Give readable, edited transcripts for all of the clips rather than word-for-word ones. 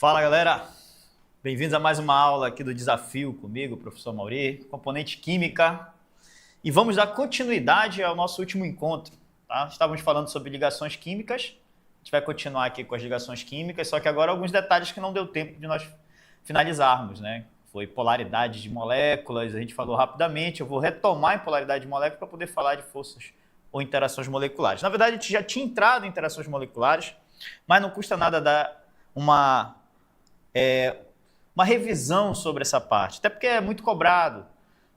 Fala galera, bem-vindos a mais uma aula aqui do Desafio comigo, professor Mauri, componente química. E vamos dar continuidade ao nosso último encontro, tá? Estávamos falando sobre ligações químicas, a gente vai continuar aqui com as ligações químicas, só que agora alguns detalhes que não deu tempo de nós finalizarmos, né? Foi polaridade de moléculas, a gente falou rapidamente, eu vou retomar em polaridade de moléculas para poder falar de forças ou interações moleculares. Na verdade, a gente já tinha entrado em interações moleculares, mas não custa nada dar uma revisão sobre essa parte, até porque é muito cobrado,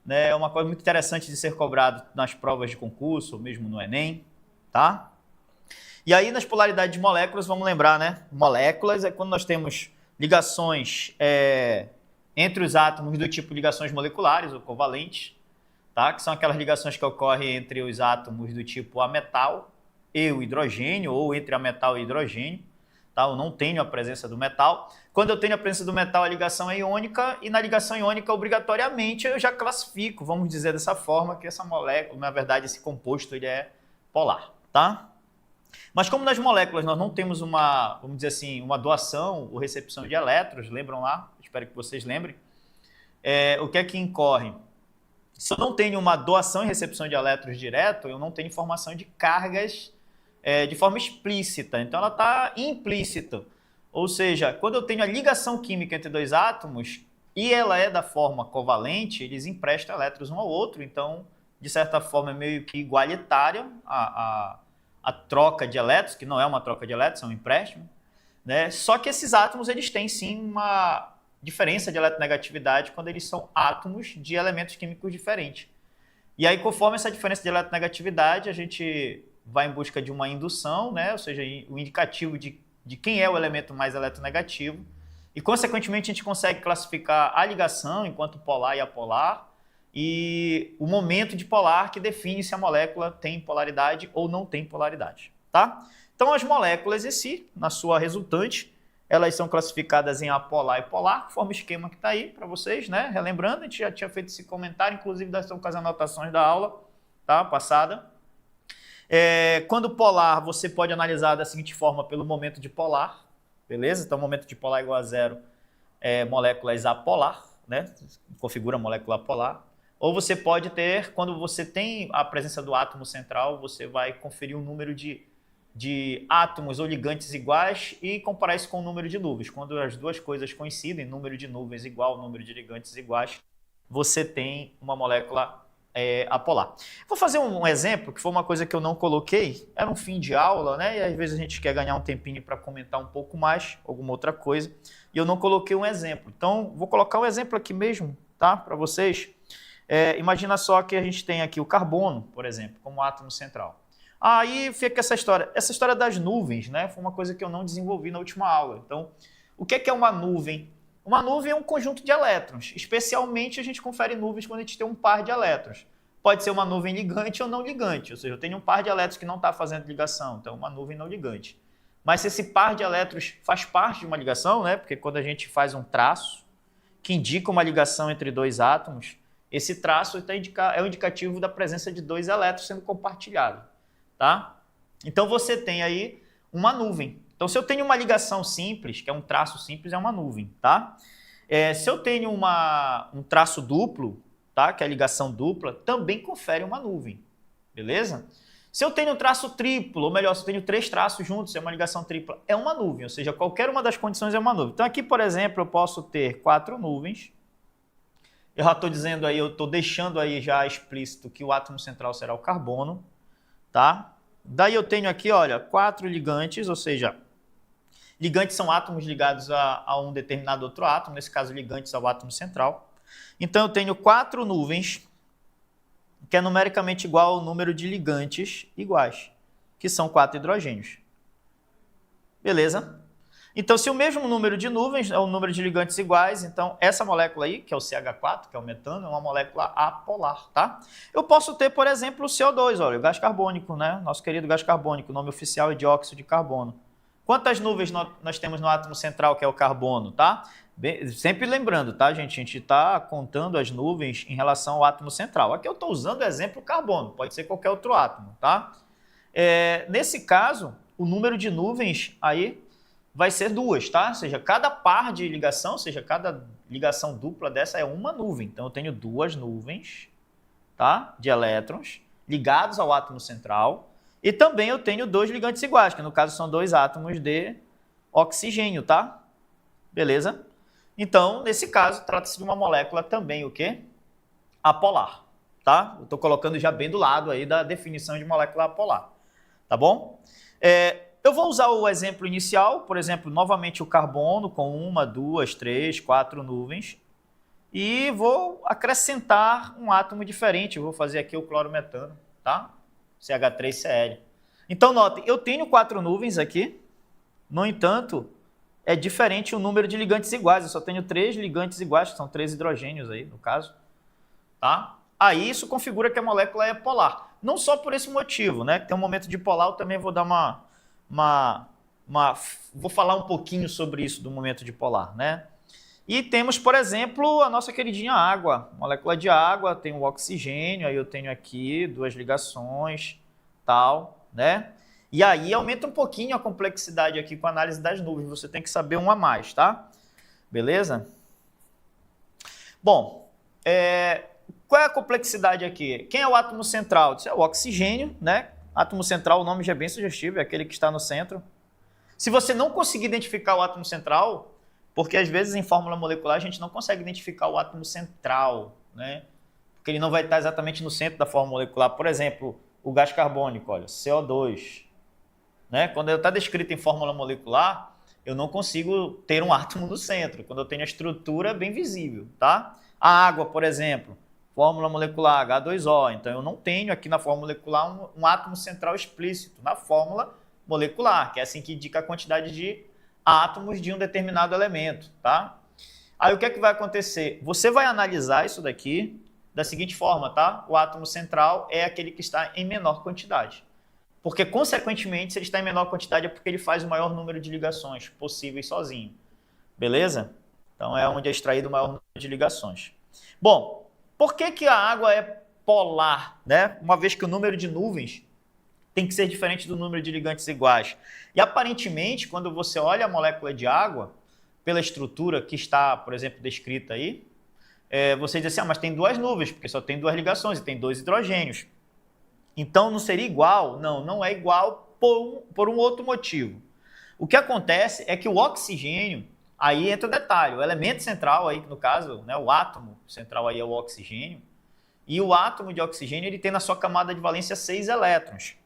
né? É uma coisa muito interessante de ser cobrado nas provas de concurso, ou mesmo no Enem, tá? E aí, nas polaridades de moléculas, vamos lembrar, né? Moléculas é quando nós temos ligações entre os átomos do tipo ligações moleculares ou covalentes, tá? Que são aquelas ligações que ocorrem entre os átomos do tipo ametal e o hidrogênio, ou entre ametal e hidrogênio. Tá? Eu não tenho a presença do metal. Quando eu tenho a presença do metal, a ligação é iônica, e na ligação iônica, obrigatoriamente, eu já classifico, vamos dizer dessa forma, que essa molécula, na verdade, esse composto, ele é polar, tá? Mas como nas moléculas nós não temos uma, vamos dizer assim, uma doação ou recepção de elétrons, lembram lá? Espero que vocês lembrem. O que é que incorre? Se eu não tenho uma doação e recepção de elétrons direto, eu não tenho formação de cargas de forma explícita, então ela está implícita. Ou seja, quando eu tenho a ligação química entre dois átomos e ela é da forma covalente, eles emprestam elétrons um ao outro, então, de certa forma, é meio que igualitária a troca de elétrons, que não é uma troca de elétrons, é um empréstimo, né? Só que esses átomos, eles têm sim uma diferença de eletronegatividade quando eles são átomos de elementos químicos diferentes. E aí, conforme essa diferença de eletronegatividade, a gente vai em busca de uma indução, né? Ou seja, o indicativo de quem é o elemento mais eletronegativo, e, consequentemente, a gente consegue classificar a ligação enquanto polar e apolar, e o momento de polar que define se a molécula tem polaridade ou não tem polaridade, tá? Então, as moléculas em si, na sua resultante, elas são classificadas em apolar e polar, conforme o esquema que está aí para vocês, né? Relembrando, a gente já tinha feito esse comentário, inclusive estão com as anotações da aula, tá? Passada. Quando polar, você pode analisar da seguinte forma pelo momento de polar, beleza? Então, momento de polar igual a zero, moléculas apolar, né? Configura a molécula polar. Ou você pode ter, quando você tem a presença do átomo central, você vai conferir um número de átomos ou ligantes iguais e comparar isso com o número de nuvens. Quando as duas coisas coincidem, número de nuvens igual, número de ligantes iguais, você tem uma molécula apolar. Vou fazer um exemplo, que foi uma coisa que eu não coloquei, era um fim de aula, né? E às vezes a gente quer ganhar um tempinho para comentar um pouco mais, alguma outra coisa, e eu não coloquei um exemplo. Então, vou colocar um exemplo aqui mesmo, tá? Para vocês. Imagina só que a gente tem aqui o carbono, por exemplo, como átomo central. Aí fica essa história das nuvens, né? Foi uma coisa que eu não desenvolvi na última aula. Então, o que é uma nuvem? Uma nuvem é um conjunto de elétrons. Especialmente, a gente confere nuvens quando a gente tem um par de elétrons. Pode ser uma nuvem ligante ou não ligante, ou seja, eu tenho um par de elétrons que não está fazendo ligação, então uma nuvem não ligante. Mas se esse par de elétrons faz parte de uma ligação, né? Porque quando a gente faz um traço que indica uma ligação entre dois átomos, esse traço é o indicativo da presença de dois elétrons sendo compartilhados, tá? Então você tem aí uma nuvem. Então, se eu tenho uma ligação simples, que é um traço simples, é uma nuvem, tá? Se eu tenho um traço duplo, tá? Que é a ligação dupla, também confere uma nuvem, beleza? Se eu tenho um traço triplo, ou melhor, se eu tenho três traços juntos, é uma ligação tripla, é uma nuvem, ou seja, qualquer uma das condições é uma nuvem. Então, aqui, por exemplo, eu posso ter 4 nuvens. Eu já estou dizendo aí, eu estou deixando aí já explícito que o átomo central será o carbono, tá? Daí eu tenho aqui, olha, 4 ligantes, ou seja, ligantes são átomos ligados a um determinado outro átomo, nesse caso, ligantes ao átomo central. Então, eu tenho 4 nuvens, que é numericamente igual ao número de ligantes iguais, que são 4 hidrogênios. Beleza? Então, se o mesmo número de nuvens é o número de ligantes iguais, então essa molécula aí, que é o CH4, que é o metano, é uma molécula apolar, tá? Eu posso ter, por exemplo, o CO2, olha, o gás carbônico, né? Nosso querido gás carbônico, o nome oficial é dióxido de carbono. Quantas nuvens nós temos no átomo central, que é o carbono, tá? Sempre lembrando, tá, gente? A gente está contando as nuvens em relação ao átomo central. Aqui eu estou usando o exemplo carbono, pode ser qualquer outro átomo, tá? Nesse caso, o número de nuvens aí vai ser duas, tá? Ou seja, cada par de ligação, ou seja, cada ligação dupla dessa é uma nuvem. Então, eu tenho duas nuvens, tá? De elétrons ligados ao átomo central. E também eu tenho dois ligantes iguais, que no caso são dois átomos de oxigênio, tá? Beleza? Então, nesse caso, trata-se de uma molécula também, o quê? Apolar, tá? Eu estou colocando já bem do lado aí da definição de molécula apolar, tá bom? Eu vou usar o exemplo inicial, por exemplo, novamente o carbono com 1, 2, 3, 4 nuvens, e vou acrescentar um átomo diferente. Eu vou fazer aqui o clorometano, tá? CH3Cl. Então, notem, eu tenho 4 nuvens aqui, no entanto, é diferente o número de ligantes iguais. Eu só tenho 3 ligantes iguais, que são 3 hidrogênios aí, no caso. Tá? Aí isso configura que a molécula é polar. Não só por esse motivo, né? Tem um momento dipolar, eu também vou dar vou falar um pouquinho sobre isso do momento dipolar, né? E temos, por exemplo, a nossa queridinha água. Molécula de água, tem o oxigênio, aí eu tenho aqui 2 ligações, tal, né? E aí aumenta um pouquinho a complexidade aqui com a análise das nuvens. Você tem que saber um a mais, tá? Beleza? Bom, qual é a complexidade aqui? Quem é o átomo central? Isso é o oxigênio, né? Átomo central, o nome já é bem sugestivo, é aquele que está no centro. Se você não conseguir identificar o átomo central, porque às vezes em fórmula molecular a gente não consegue identificar o átomo central, né? Porque ele não vai estar exatamente no centro da fórmula molecular. Por exemplo, o gás carbônico, olha, CO2. Né? Quando ele está descrito em fórmula molecular, eu não consigo ter um átomo no centro, quando eu tenho a estrutura bem visível, tá? A água, por exemplo, fórmula molecular H2O, então eu não tenho aqui na fórmula molecular um átomo central explícito na fórmula molecular, que é assim que indica a quantidade de átomos de um determinado elemento, tá? Aí o que é que vai acontecer? Você vai analisar isso daqui da seguinte forma, tá? O átomo central é aquele que está em menor quantidade. Porque, consequentemente, se ele está em menor quantidade é porque ele faz o maior número de ligações possíveis sozinho. Beleza? Então, é onde é extraído o maior número de ligações. Bom, por que a água é polar, né? Uma vez que o número de nuvens tem que ser diferente do número de ligantes iguais. E, aparentemente, quando você olha a molécula de água, pela estrutura que está, por exemplo, descrita aí, você diz assim, mas tem 2 nuvens, porque só tem 2 ligações e tem 2 hidrogênios. Então, não seria igual? Não, não é igual por um outro motivo. O que acontece é que o oxigênio, aí entra o detalhe, o elemento central aí, no caso, né, o átomo central aí é o oxigênio, e o átomo de oxigênio ele tem na sua camada de valência 6 elétrons.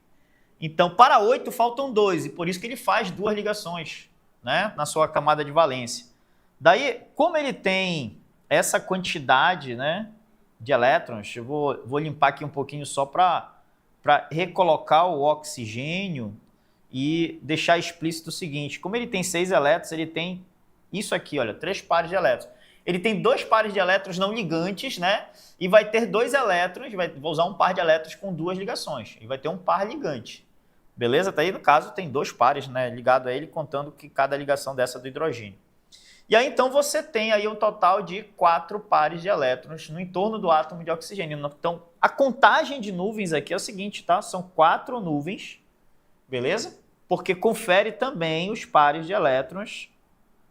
Então, para 8 faltam 2, e por isso que ele faz 2 ligações, né, na sua camada de valência. Daí, como ele tem essa quantidade, né, de elétrons, eu vou limpar aqui um pouquinho só para recolocar o oxigênio e deixar explícito o seguinte, como ele tem 6 elétrons, ele tem isso aqui, olha, 3 pares de elétrons. Ele tem 2 pares de elétrons não ligantes, né? E vai ter 2 elétrons, vou usar um par de elétrons com 2 ligações, e vai ter um par ligante. Beleza? Tá aí, no caso, tem 2 pares, né, ligado a ele, contando que cada ligação dessa é do hidrogênio. E aí, então, você tem aí um total de 4 pares de elétrons no entorno do átomo de oxigênio. Então, a contagem de nuvens aqui é o seguinte, tá? São 4 nuvens, beleza? Porque confere também os pares de elétrons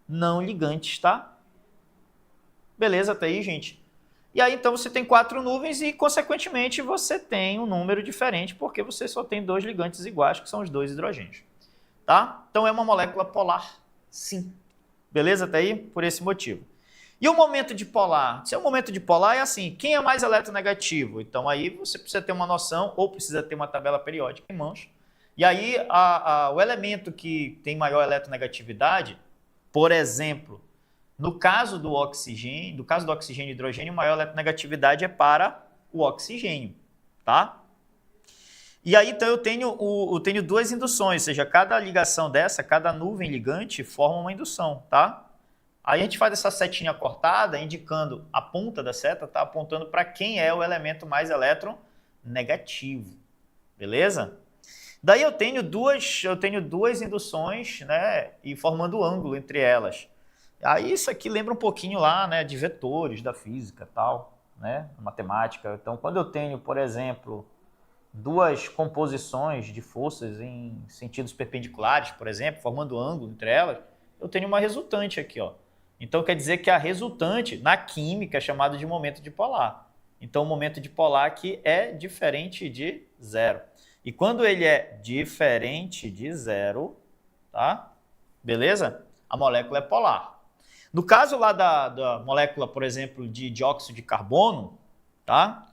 não ligantes, tá? Beleza, tá aí, gente? E aí, então, você tem 4 nuvens e, consequentemente, você tem um número diferente porque você só tem 2 ligantes iguais, que são os 2 hidrogênios, tá? Então, é uma molécula polar, sim. Beleza? Até aí? Por esse motivo. E o momento dipolar? Se é o momento dipolar, é assim, quem é mais eletronegativo? Então aí você precisa ter uma noção, ou precisa ter uma tabela periódica em mãos. E aí o elemento que tem maior eletronegatividade, por exemplo, no caso do oxigênio e hidrogênio, maior eletronegatividade é para o oxigênio, tá? E aí, então, eu tenho 2 induções, ou seja, cada ligação dessa, cada nuvem ligante forma uma indução, tá? Aí a gente faz essa setinha cortada, indicando a ponta da seta, tá? Apontando para quem é o elemento mais eletronegativo, beleza? Daí eu tenho duas induções, né? E formando ângulo entre elas. Aí isso aqui lembra um pouquinho lá, né? De vetores da física, tal, né? Matemática. Então, quando eu tenho, por exemplo, 2 composições de forças em sentidos perpendiculares, por exemplo, formando ângulo entre elas, eu tenho uma resultante aqui, ó. Então quer dizer que a resultante, na química, é chamada de momento dipolar. Então o momento dipolar aqui é diferente de zero. E quando ele é diferente de zero, tá? Beleza? A molécula é polar. No caso lá da molécula, por exemplo, de dióxido de carbono, tá?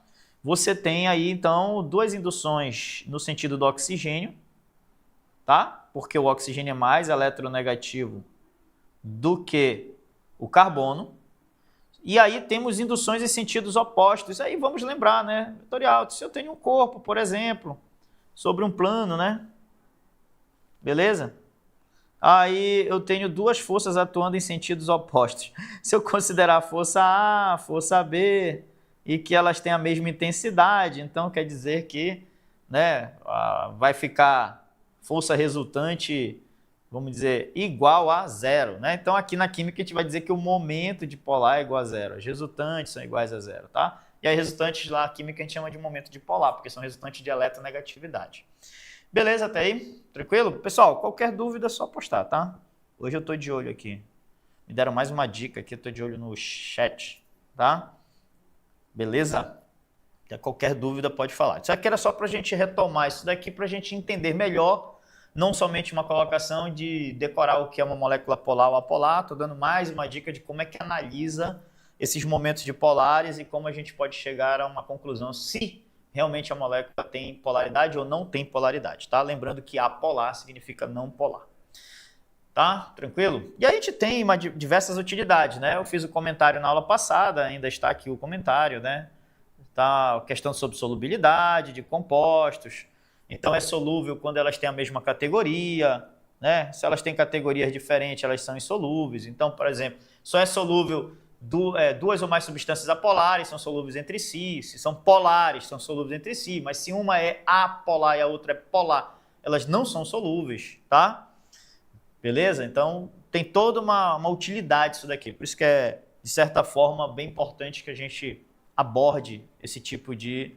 Você tem aí, então, duas induções no sentido do oxigênio, tá? Porque o oxigênio é mais eletronegativo do que o carbono. E aí temos induções em sentidos opostos. Aí vamos lembrar, né? Vetorial, se eu tenho um corpo, por exemplo, sobre um plano, né? Beleza? Aí eu tenho duas forças atuando em sentidos opostos. Se eu considerar a força A, força B, e que elas têm a mesma intensidade, então quer dizer que, né, vai ficar força resultante, vamos dizer, igual a zero, né? Então aqui na química a gente vai dizer que o momento dipolar é igual a zero, as resultantes são iguais a zero, tá? E as resultantes lá na química a gente chama de momento dipolar, porque são resultantes de eletronegatividade. Beleza, até aí? Tranquilo? Pessoal, qualquer dúvida é só postar, tá? Hoje eu tô de olho aqui. Me deram mais uma dica aqui, eu tô de olho no chat, tá? Beleza? Qualquer dúvida pode falar. Isso aqui era só para a gente retomar isso daqui, para a gente entender melhor, não somente uma colocação de decorar o que é uma molécula polar ou apolar, estou dando mais uma dica de como é que analisa esses momentos dipolares e como a gente pode chegar a uma conclusão se realmente a molécula tem polaridade ou não tem polaridade, tá? Lembrando que apolar significa não polar. Tá? Tranquilo? E a gente tem diversas utilidades, né? Eu fiz o comentário na aula passada, ainda está aqui o comentário, né? Tá, questão sobre solubilidade de compostos. Então é solúvel quando elas têm a mesma categoria, né? Se elas têm categorias diferentes, elas são insolúveis. Então, por exemplo, só é solúvel duas ou mais substâncias apolares, são solúveis entre si. Se são polares, são solúveis entre si. Mas se uma é apolar e a outra é polar, elas não são solúveis, tá? Beleza? Então, tem toda uma utilidade isso daqui. Por isso que é, de certa forma, bem importante que a gente aborde esse tipo de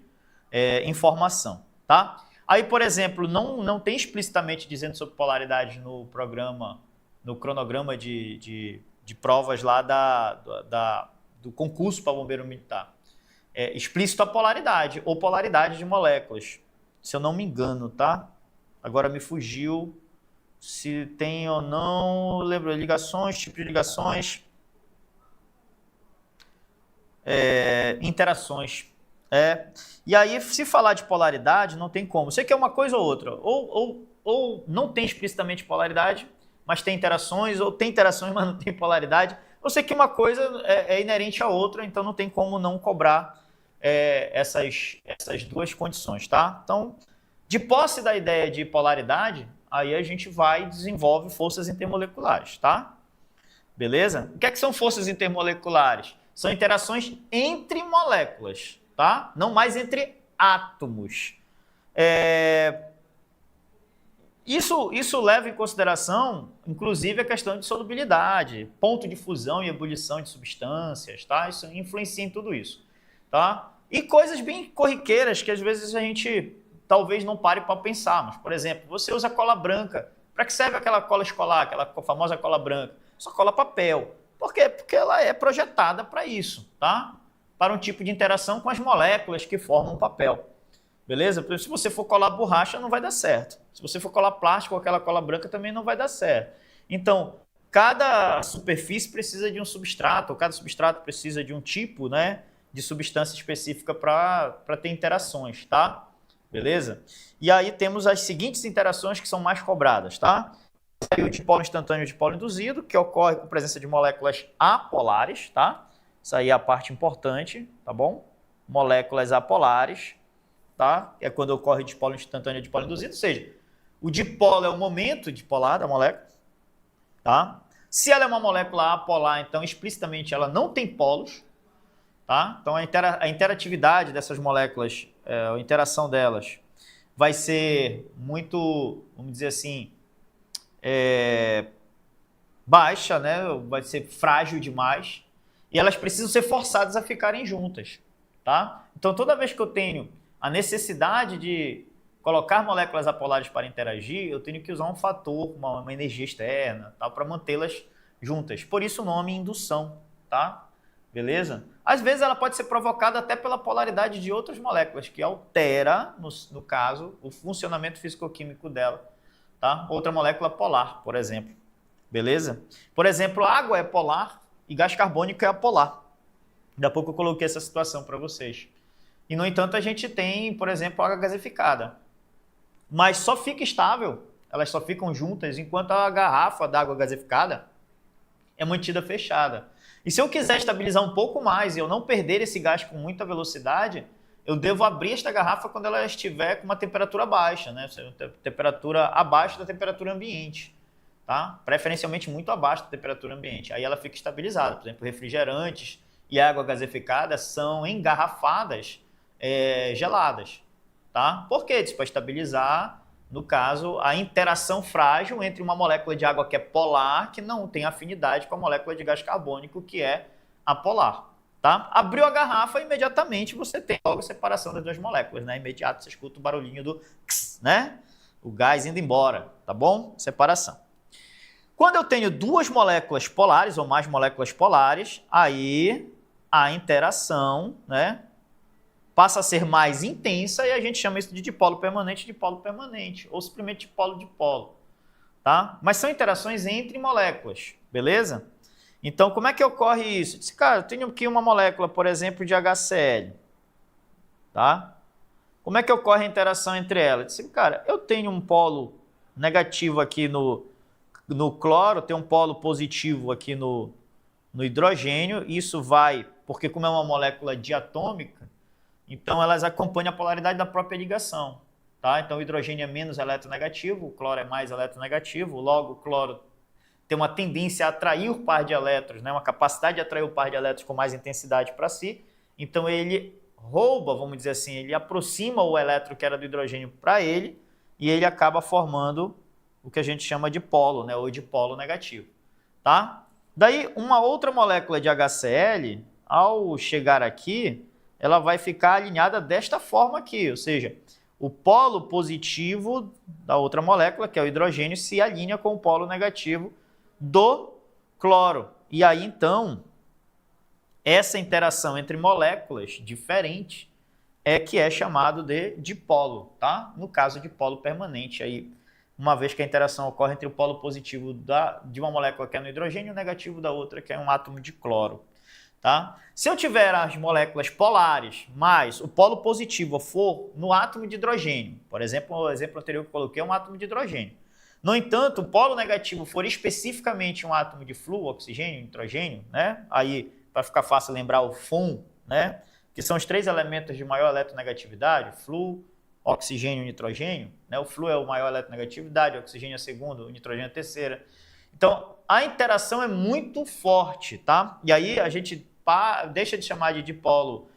informação, tá? Aí, por exemplo, não tem explicitamente dizendo sobre polaridade no programa, no cronograma de provas lá do concurso para bombeiro militar. É explícito a polaridade ou polaridade de moléculas, se eu não me engano, tá? Agora me fugiu se tem ou não, lembro, ligações, tipo de ligações, interações. E aí, se falar de polaridade, não tem como. Você quer uma coisa ou outra. Ou não tem explicitamente polaridade, mas tem interações, ou tem interações, mas não tem polaridade. Ou você quer uma coisa é inerente à outra, então não tem como não cobrar essas duas condições, tá? Então, de posse da ideia de polaridade, aí a gente vai e desenvolve forças intermoleculares, tá? Beleza? O que são forças intermoleculares? São interações entre moléculas, tá? Não mais entre átomos. Isso leva em consideração, inclusive, a questão de solubilidade, ponto de fusão e ebulição de substâncias, tá? Isso influencia em tudo isso, tá? E coisas bem corriqueiras que às vezes a gente talvez não pare para pensar, mas, por exemplo, você usa cola branca. Para que serve aquela cola escolar, aquela famosa cola branca? Só cola papel. Por quê? Porque ela é projetada para isso, tá? Para um tipo de interação com as moléculas que formam o papel. Beleza? Se você for colar borracha, não vai dar certo. Se você for colar plástico ou aquela cola branca, também não vai dar certo. Então, cada superfície precisa de um substrato, ou cada substrato precisa de um tipo, né, de substância específica para ter interações, tá? Beleza? E aí temos as seguintes interações que são mais cobradas, tá? O dipolo instantâneo e o dipolo induzido, que ocorre com presença de moléculas apolares, tá? Isso aí é a parte importante, tá bom? Moléculas apolares, tá? É quando ocorre o dipolo instantâneo e o dipolo induzido, ou seja, o dipolo é o momento dipolar da molécula, tá? Se ela é uma molécula apolar, então explicitamente ela não tem polos, tá? Então a interatividade dessas moléculas, a interação delas vai ser muito, vamos dizer assim, baixa, né? Vai ser frágil demais e elas precisam ser forçadas a ficarem juntas, tá? Então toda vez que eu tenho a necessidade de colocar moléculas apolares para interagir, eu tenho que usar um fator, uma energia externa, tá, para mantê-las juntas. Por isso o nome indução, tá? Beleza? Às vezes ela pode ser provocada até pela polaridade de outras moléculas, que altera, no caso, o funcionamento físico-químico dela, tá? Outra molécula polar, por exemplo. Beleza? Por exemplo, a água é polar e gás carbônico é apolar. Daqui a pouco eu coloquei essa situação para vocês. E, no entanto, a gente tem, por exemplo, água gasificada. Mas só fica estável, elas só ficam juntas enquanto a garrafa d'água gasificada é mantida fechada. E se eu quiser estabilizar um pouco mais e eu não perder esse gás com muita velocidade, eu devo abrir esta garrafa quando ela estiver com uma temperatura baixa, né? Temperatura abaixo da temperatura ambiente, tá? Preferencialmente muito abaixo da temperatura ambiente. Aí ela fica estabilizada. Por exemplo, refrigerantes e água gasificada são engarrafadas geladas, tá? Por quê? Para estabilizar, no caso, a interação frágil entre uma molécula de água que é polar, que não tem afinidade com a molécula de gás carbônico, que é apolar, tá? Abriu a garrafa, imediatamente você tem logo a separação das duas moléculas, né? Imediato você escuta o barulhinho do x, né? O gás indo embora, tá bom? Separação. Quando eu tenho duas moléculas polares ou mais moléculas polares, aí a interação, né, passa a ser mais intensa e a gente chama isso de dipolo permanente, ou simplesmente dipolo-dipolo, tá? Mas são interações entre moléculas, beleza? Então, como é que ocorre isso? Eu disse, cara, eu tenho aqui uma molécula, por exemplo, de HCl, tá? Como é que ocorre a interação entre elas? Eu disse, cara, eu tenho um polo negativo aqui no cloro, tenho um polo positivo aqui no hidrogênio, isso vai, porque como é uma molécula diatômica, então elas acompanham a polaridade da própria ligação, tá? Então o hidrogênio é menos eletronegativo, o cloro é mais eletronegativo, logo o cloro tem uma tendência a atrair o par de elétrons, né? Uma capacidade de atrair o par de elétrons com mais intensidade para si, então ele rouba, vamos dizer assim, ele aproxima o elétron que era do hidrogênio para ele e ele acaba formando o que a gente chama de polo, né? Ou de polo negativo, tá? Daí uma outra molécula de HCl, ao chegar aqui, ela vai ficar alinhada desta forma aqui, ou seja, o polo positivo da outra molécula, que é o hidrogênio, se alinha com o polo negativo do cloro. E aí, então, essa interação entre moléculas diferentes é que é chamado de dipolo, tá? No caso, dipolo permanente, aí, uma vez que a interação ocorre entre o polo positivo de uma molécula que é no hidrogênio e o negativo da outra, que é um átomo de cloro. Tá? Se eu tiver as moléculas polares, mas o polo positivo for no átomo de hidrogênio, por exemplo, o exemplo anterior que eu coloquei é um átomo de hidrogênio. No entanto, o polo negativo for especificamente um átomo de flúor, oxigênio, nitrogênio, né? Aí, para ficar fácil lembrar o FUN, né? Que são os três elementos de maior eletronegatividade, flúor, oxigênio e nitrogênio, né? O flúor é o maior eletronegatividade, o oxigênio é o segundo, o nitrogênio é a terceira. Então, a interação é muito forte, tá? E aí a gente deixa de chamar de dipolo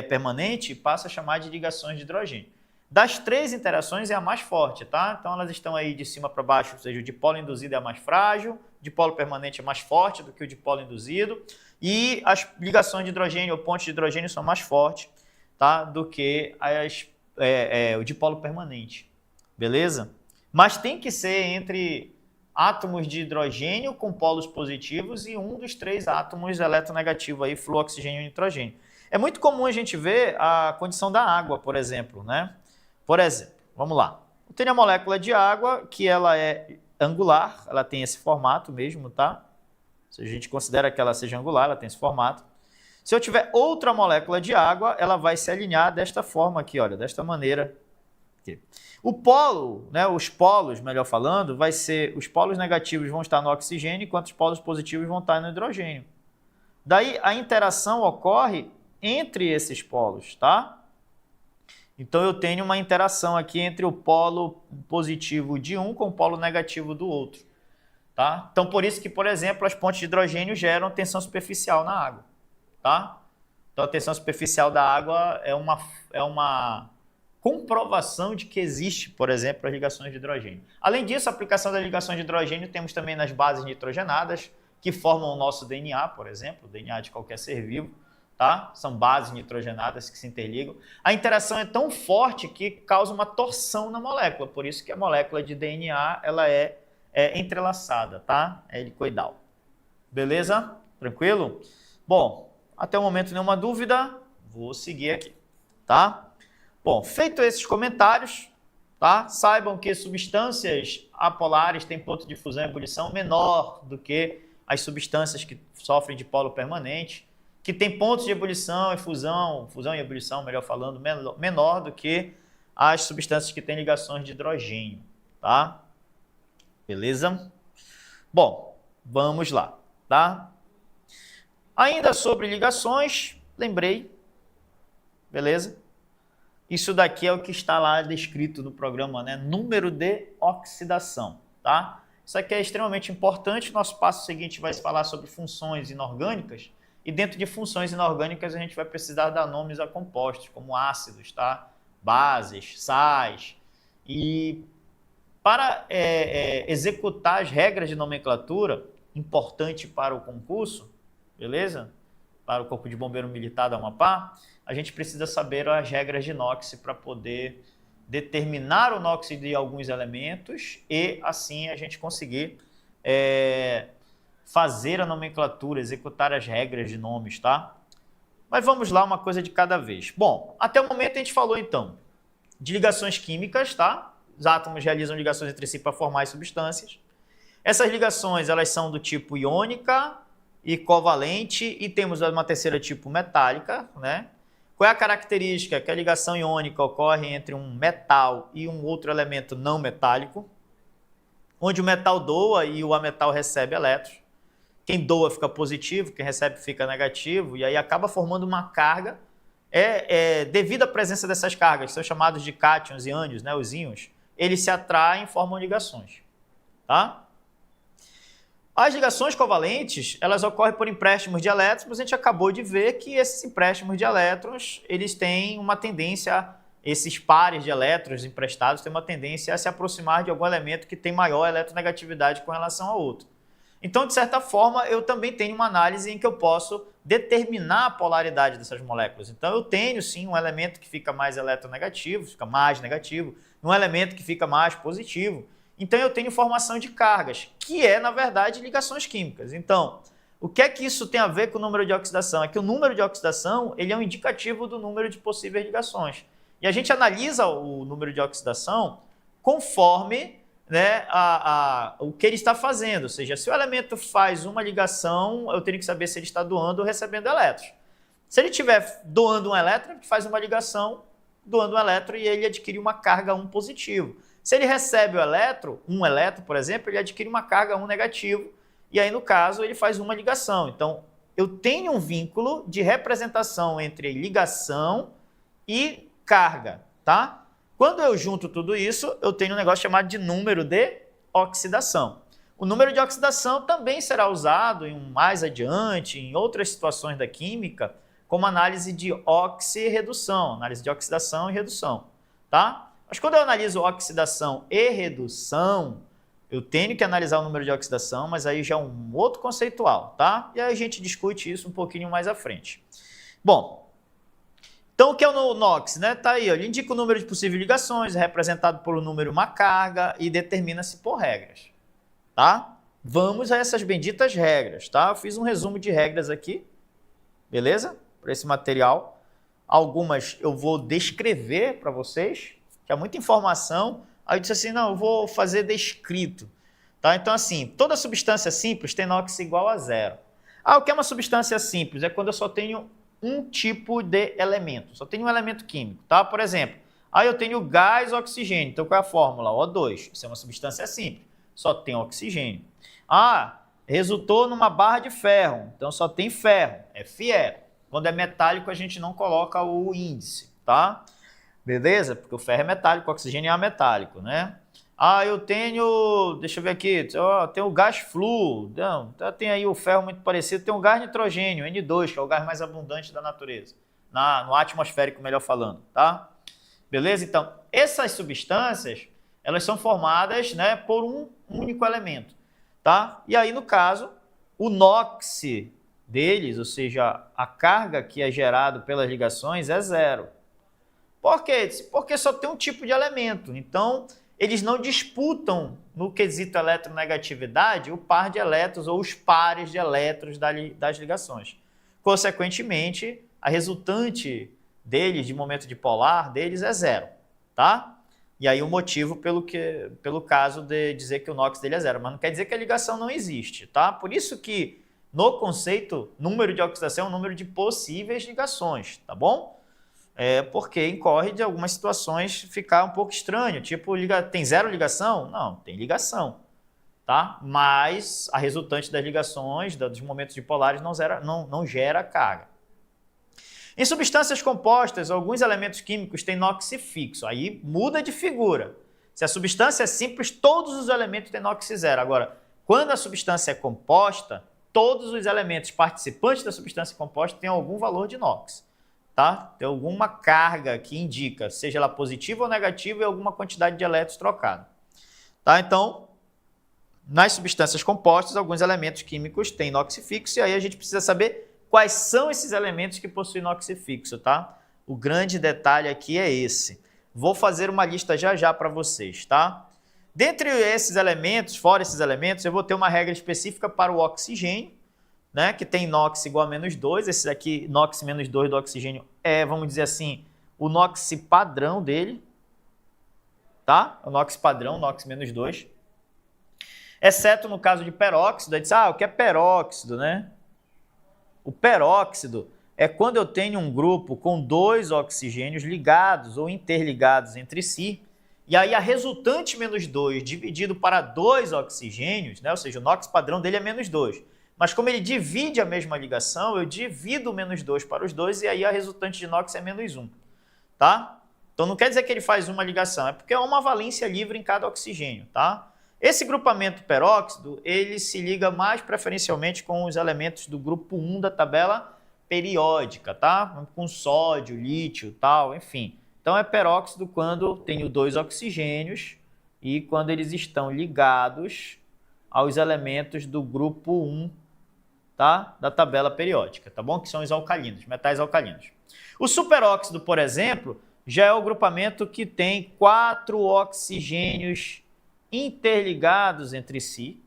permanente e passa a chamar de ligações de hidrogênio. Das três interações é a mais forte, tá? Então elas estão aí de cima para baixo, ou seja, o dipolo induzido é a mais frágil, o dipolo permanente é mais forte do que o dipolo induzido e as ligações de hidrogênio ou pontes de hidrogênio são mais fortes, tá? Do que o dipolo permanente, beleza? Mas tem que ser entre átomos de hidrogênio com polos positivos e um dos três átomos eletronegativo aí, flúor, oxigênio e nitrogênio. É muito comum a gente ver a condição da água, por exemplo, né? Por exemplo, vamos lá. Eu tenho a molécula de água que ela é angular, ela tem esse formato mesmo, tá? Se a gente considera que ela seja angular, ela tem esse formato. Se eu tiver outra molécula de água, ela vai se alinhar desta forma aqui, olha, desta maneira aqui. O polo, né, os polos, melhor falando, vai ser, os polos negativos vão estar no oxigênio, enquanto os polos positivos vão estar no hidrogênio. Daí a interação ocorre entre esses polos, tá? Então eu tenho uma interação aqui entre o polo positivo de um com o polo negativo do outro, tá? Então por isso que, por exemplo, as pontes de hidrogênio geram tensão superficial na água, tá? Então a tensão superficial da água é uma comprovação de que existe, por exemplo, as ligações de hidrogênio. Além disso, a aplicação das ligações de hidrogênio temos também nas bases nitrogenadas, que formam o nosso DNA, por exemplo, o DNA de qualquer ser vivo, tá? São bases nitrogenadas que se interligam. A interação é tão forte que causa uma torção na molécula, por isso que a molécula de DNA ela é entrelaçada, tá? É helicoidal. Beleza? Tranquilo? Bom, até o momento nenhuma dúvida, vou seguir aqui, tá? Bom, feito esses comentários, tá? Saibam que substâncias apolares têm ponto de fusão e ebulição menor do que as substâncias que sofrem de polo permanente, que tem pontos de ebulição e fusão e ebulição, melhor falando, menor do que as substâncias que têm ligações de hidrogênio, tá? Beleza? Bom, vamos lá, tá? Ainda sobre ligações, lembrei, beleza? Isso daqui é o que está lá descrito no programa, né? Número de oxidação, tá? Isso aqui é extremamente importante. Nosso passo seguinte vai falar sobre funções inorgânicas. E dentro de funções inorgânicas a gente vai precisar dar nomes a compostos, como ácidos, tá? Bases, sais. E para executar as regras de nomenclatura, importante para o concurso, beleza? Para o Corpo de Bombeiro Militar da Amapá, a gente precisa saber as regras de NOx para poder determinar o NOx de alguns elementos e assim a gente conseguir fazer a nomenclatura, executar as regras de nomes, tá? Mas vamos lá, uma coisa de cada vez. Bom, até o momento a gente falou então de ligações químicas, tá? Os átomos realizam ligações entre si para formar as substâncias. Essas ligações, elas são do tipo iônica e covalente, e temos uma terceira tipo metálica, né? Qual é a característica? Que a ligação iônica ocorre entre um metal e um outro elemento não metálico, onde o metal doa e o ametal recebe elétrons. Quem doa fica positivo, quem recebe fica negativo, e aí acaba formando uma carga. Devido à presença dessas cargas, que são chamados de cátions e ânions, né, os íons, eles se atraem e formam ligações, tá? As ligações covalentes, elas ocorrem por empréstimos de elétrons, mas a gente acabou de ver que esses empréstimos de elétrons, eles têm uma tendência, esses pares de elétrons emprestados têm uma tendência a se aproximar de algum elemento que tem maior eletronegatividade com relação ao outro. Então, de certa forma, eu também tenho uma análise em que eu posso determinar a polaridade dessas moléculas. Então, eu tenho, sim, um elemento que fica mais eletronegativo, fica mais negativo, um elemento que fica mais positivo. Então, eu tenho formação de cargas, que é, na verdade, ligações químicas. Então, o que é que isso tem a ver com o número de oxidação? É que o número de oxidação ele é um indicativo do número de possíveis ligações. E a gente analisa o número de oxidação conforme, né, o que ele está fazendo. Ou seja, se o elemento faz uma ligação, eu tenho que saber se ele está doando ou recebendo elétrons. Se ele estiver doando um elétron, ele faz uma ligação doando um elétron e ele adquire uma carga 1 positivo. Se ele recebe o elétron, um elétron, por exemplo, ele adquire uma carga 1 negativo, e aí, no caso, ele faz uma ligação. Então, eu tenho um vínculo de representação entre ligação e carga, tá? Quando eu junto tudo isso, eu tenho um negócio chamado de número de oxidação. O número de oxidação também será usado mais adiante, em outras situações da química, como análise de oxirredução, análise de oxidação e redução, tá? Mas quando eu analiso oxidação e redução, eu tenho que analisar o número de oxidação, mas aí já é um outro conceitual, tá? E aí a gente discute isso um pouquinho mais à frente. Bom, então o que é o NOx, né? Tá aí, ó, ele indica o número de possíveis ligações, é representado por um número, uma carga, e determina-se por regras, tá? Vamos a essas benditas regras, tá? Eu fiz um resumo de regras aqui, beleza? Para esse material. Algumas eu vou descrever para vocês, que é muita informação. Aí eu disse assim, não, eu vou fazer descrito, tá? Então, assim, toda substância simples tem NOx igual a 0. Ah, o que é uma substância simples? É quando eu só tenho um tipo de elemento, só tenho um elemento químico, tá? Por exemplo, aí eu tenho gás oxigênio, então qual é a fórmula? O2, isso é uma substância simples, só tem oxigênio. Ah, resultou numa barra de ferro, então só tem ferro, Fe. Quando é metálico a gente não coloca o índice, tá? Beleza? Porque o ferro é metálico, o oxigênio é ametálico, né? Ah, eu tenho, deixa eu ver aqui, tem o gás flúor, não, tem aí o ferro muito parecido, tem o gás nitrogênio, N2, que é o gás mais abundante da natureza, no atmosférico, melhor falando, tá? Beleza? Então, essas substâncias, elas são formadas, né, por um único elemento, tá? E aí, no caso, o NOx deles, ou seja, a carga que é gerada pelas ligações é zero. Por quê? Porque só tem um tipo de elemento. Então, eles não disputam, no quesito eletronegatividade, o par de elétrons ou os pares de elétrons das ligações. Consequentemente, a resultante deles, de momento dipolar, deles é zero, tá? E aí o motivo pelo caso de dizer que o NOx dele é zero, mas não quer dizer que a ligação não existe, tá? Por isso que, no conceito, número de oxidação é um número de possíveis ligações, tá bom? Porque incorre de algumas situações ficar um pouco estranho, tipo, tem zero ligação? Não, tem ligação, tá? Mas a resultante das ligações, dos momentos dipolares, não gera carga. Em substâncias compostas, alguns elementos químicos têm NOx fixo, aí muda de figura. Se a substância é simples, todos os elementos têm NOx zero. Agora, quando a substância é composta, todos os elementos participantes da substância composta têm algum valor de NOx. Tá? Tem alguma carga que indica, seja ela positiva ou negativa, e alguma quantidade de elétrons trocada. Tá? Então, nas substâncias compostas, alguns elementos químicos têm NOx fixo, e aí a gente precisa saber quais são esses elementos que possuem NOx fixo, tá? O grande detalhe aqui é esse. Vou fazer uma lista já para vocês, tá? Dentre esses elementos, fora esses elementos, eu vou ter uma regra específica para o oxigênio, né, que tem NOx igual a menos 2, esse aqui, NOx menos 2 do oxigênio, vamos dizer assim, o NOx padrão dele, tá? O NOx padrão, NOx menos 2. Exceto no caso de peróxido, aí diz, o que é peróxido, né? O peróxido é quando eu tenho um grupo com 2 oxigênios ligados ou interligados entre si, e aí a resultante menos 2 dividido para 2 oxigênios, né? Ou seja, o NOx padrão dele é menos 2. Mas como ele divide a mesma ligação, eu divido o menos 2 para os dois e aí a resultante de NOx é menos 1. Tá? Então não quer dizer que ele faz uma ligação, é porque é uma valência livre em cada oxigênio. Tá? Esse grupamento peróxido, ele se liga mais preferencialmente com os elementos do grupo 1 da tabela periódica, tá? Com sódio, lítio, tal, enfim. Então é peróxido quando tenho 2 oxigênios e quando eles estão ligados aos elementos do grupo 1, tá? Da tabela periódica, tá bom? Que são os alcalinos, metais alcalinos. O superóxido, por exemplo, já é o grupamento que tem 4 oxigênios interligados entre si.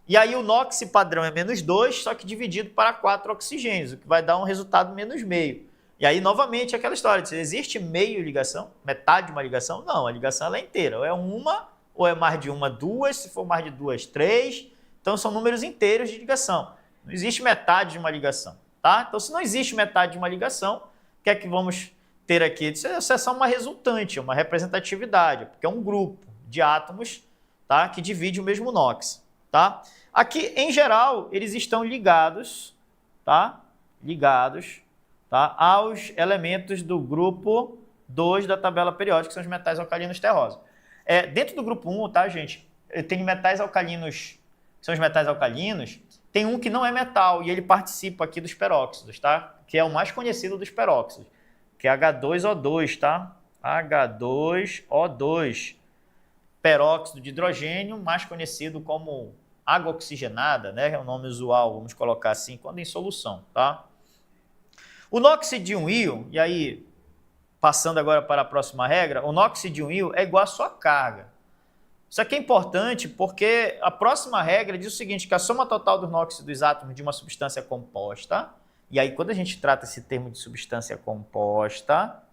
E aí o NOx padrão é menos 2, só que dividido para 4 oxigênios, o que vai dar um resultado menos meio. E aí, novamente, aquela história, se existe meio ligação, metade de uma ligação? Não, a ligação ela é inteira, ou é uma, ou é mais de uma, 2, se for mais de 2, 3. Então, são números inteiros de ligação. Não existe metade de uma ligação, tá? Então, se não existe metade de uma ligação, o que é que vamos ter aqui? Isso é só uma resultante, uma representatividade, porque é um grupo de átomos, tá? Que divide o mesmo NOx, tá? Aqui, em geral, eles estão ligados, tá? Ligados, tá? Aos elementos do grupo 2 da tabela periódica, que são os metais alcalinos terrosos. Dentro do grupo 1, tá, gente? Tem metais alcalinos, são os metais alcalinos, tem um que não é metal e ele participa aqui dos peróxidos, tá? Que é o mais conhecido dos peróxidos, que é H2O2, tá? H2O2, peróxido de hidrogênio, mais conhecido como água oxigenada, né? É o nome usual, vamos colocar assim, quando em solução, tá? O NOx de um íon, e aí, passando agora para a próxima regra, o NOx de um íon é igual à sua carga. Isso aqui é importante porque a próxima regra diz o seguinte, que a soma total dos NOx dos átomos de uma substância composta, e aí quando a gente trata esse termo de substância composta,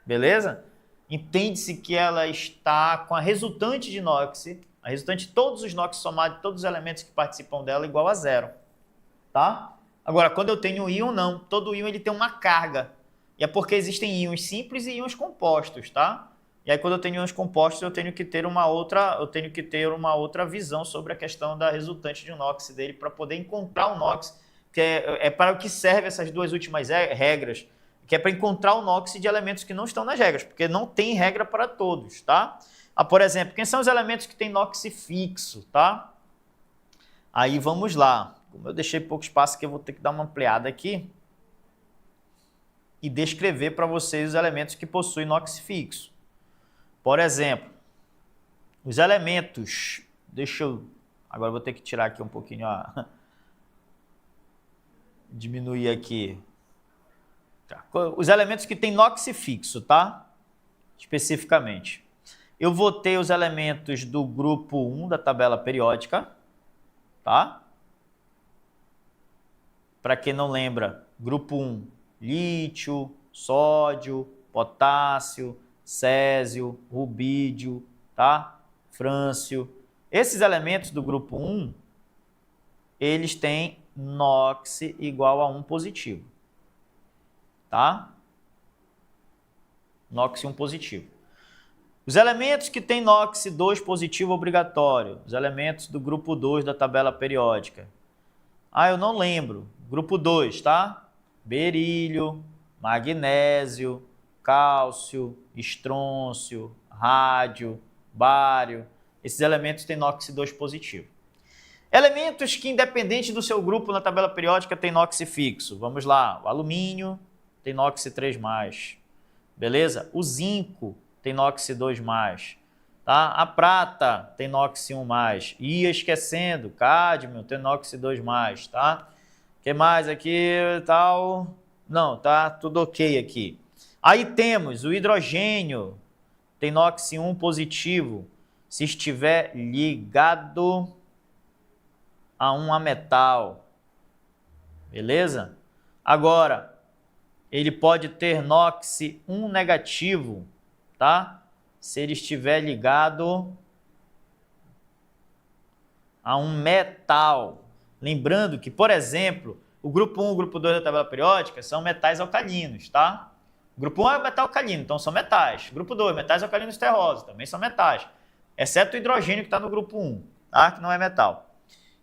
beleza? Entende-se que ela está com a resultante de NOx, a resultante de todos os NOx somados, todos os elementos que participam dela, igual a zero, tá? Agora, quando eu tenho íon, não. Todo íon ele tem uma carga. E é porque existem íons simples e íons compostos, tá? E aí, quando eu tenho íons compostos, eu tenho que ter uma outra visão sobre a questão da resultante de um NOx dele para poder encontrar o NOx, que é para o que serve essas duas últimas regras, que é para encontrar o NOx de elementos que não estão nas regras, porque não tem regra para todos, tá? Por exemplo, quem são os elementos que têm NOx fixo, tá? Aí vamos lá. Como eu deixei pouco espaço aqui, eu vou ter que dar uma ampliada aqui e descrever para vocês os elementos que possuem NOx fixo. Por exemplo, os elementos... Agora eu vou ter que tirar aqui um pouquinho diminuir aqui. Os elementos que tem NOx fixo, tá? Especificamente. Eu vou ter os elementos do grupo 1 da tabela periódica, tá? Para quem não lembra, grupo 1, lítio, sódio, potássio, césio, rubídio, tá? Frâncio. Esses elementos do grupo 1, eles têm NOx igual a 1 positivo, tá? NOx 1 positivo. Os elementos que têm NOx 2 positivo obrigatório, os elementos do grupo 2 da tabela periódica. Ah, eu não lembro. Grupo 2, tá? Berílio, magnésio, cálcio, estrôncio, rádio, bário. Esses elementos têm NOx 2 positivo. Elementos que, independente do seu grupo na tabela periódica, tem NOx fixo. Vamos lá. O alumínio tem NOx 3+. Beleza? O zinco tem NOx 2+. Tá? A prata tem NOx 1+. Ia esquecendo, cádmio tem NOx 2+. Tá? O que mais aqui? Tal? Não, tá tudo ok aqui. Aí temos o hidrogênio, tem NOx 1 positivo, se estiver ligado a um ametal. Beleza? Agora, ele pode ter NOx 1 negativo, tá? Se ele estiver ligado a um metal. Lembrando que, por exemplo, o grupo 1 e o grupo 2 da tabela periódica são metais alcalinos, tá? O grupo 1 é metal alcalino, então são metais. Grupo 2, metais alcalinos terrosos, também são metais. Exceto o hidrogênio que está no grupo 1, tá? Que não é metal.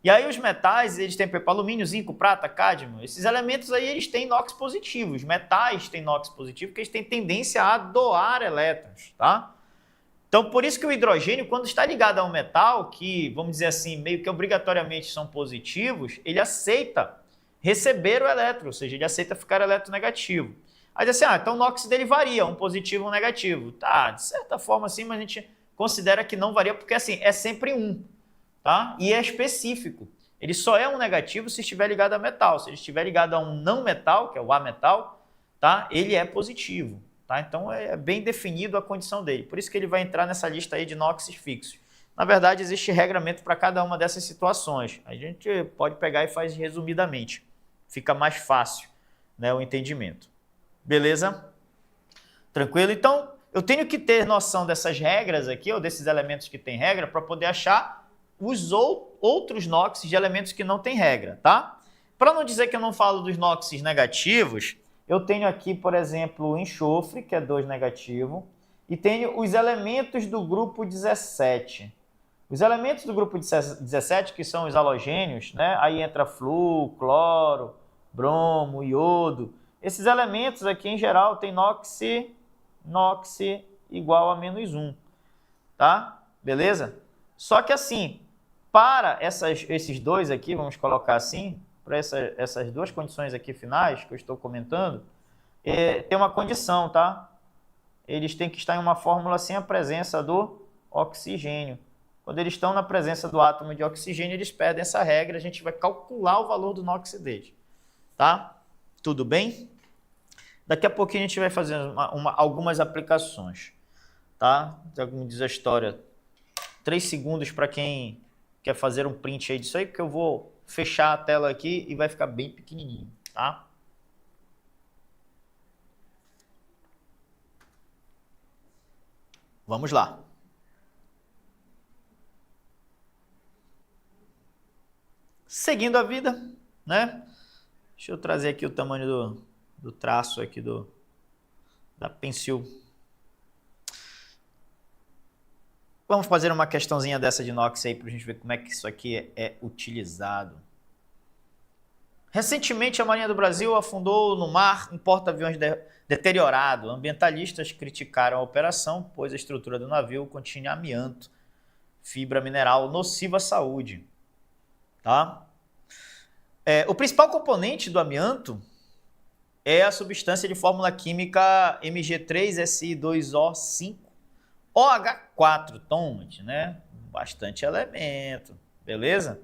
E aí os metais, eles têm alumínio, zinco, prata, cádmio. Esses elementos aí, eles têm NOx positivo. Os metais têm NOx positivo, porque eles têm tendência a doar elétrons, tá? Então, por isso que o hidrogênio, quando está ligado a um metal, que, vamos dizer assim, meio que obrigatoriamente são positivos, ele aceita receber o elétron, ou seja, ele aceita ficar eletronegativo. Aí diz assim, então o NOx dele varia, um positivo e um negativo. Tá, de certa forma sim, mas a gente considera que não varia, porque assim, é sempre um, tá? E é específico. Ele só é um negativo se estiver ligado a metal. Se ele estiver ligado a um não metal, que é o ametal, tá? Ele é positivo. Tá? Então é bem definido a condição dele. Por isso que ele vai entrar nessa lista aí de NOx fixos. Na verdade, existe regramento para cada uma dessas situações. A gente pode pegar e faz resumidamente. Fica mais fácil, né, o entendimento. Beleza? Tranquilo? Então, eu tenho que ter noção dessas regras aqui, ou desses elementos que tem regra, para poder achar os outros NOx de elementos que não tem regra, tá? Para não dizer que eu não falo dos NOx negativos, eu tenho aqui, por exemplo, o enxofre, que é 2 negativo, e tenho os elementos do grupo 17. Os elementos do grupo 17, que são os halogênios, né? Aí entra flúor, cloro, bromo, iodo. Esses elementos aqui, em geral, tem NOx igual a -1, tá? Beleza? Só que assim, para esses dois aqui, vamos colocar assim, para essas duas condições aqui finais que eu estou comentando, tem uma condição, tá? Eles têm que estar em uma fórmula sem a presença do oxigênio. Quando eles estão na presença do átomo de oxigênio, eles perdem essa regra, a gente vai calcular o valor do NOx deles, tá? Tudo bem? Daqui a pouquinho a gente vai fazer algumas aplicações, tá? Como diz a história, 3 segundos para quem quer fazer um print aí disso aí, porque eu vou fechar a tela aqui e vai ficar bem pequenininho, tá? Vamos lá. Seguindo a vida, né? Deixa eu trazer aqui o tamanho do traço aqui da pencil. Vamos fazer uma questãozinha dessa de inox aí para a gente ver como é que isso aqui é utilizado. Recentemente, a Marinha do Brasil afundou no mar um porta-aviões deteriorado. Ambientalistas criticaram a operação, pois a estrutura do navio continha amianto, fibra mineral nociva à saúde. Tá? O principal componente do amianto é a substância de fórmula química Mg3Si2O5OH4, né? Bastante elemento, beleza?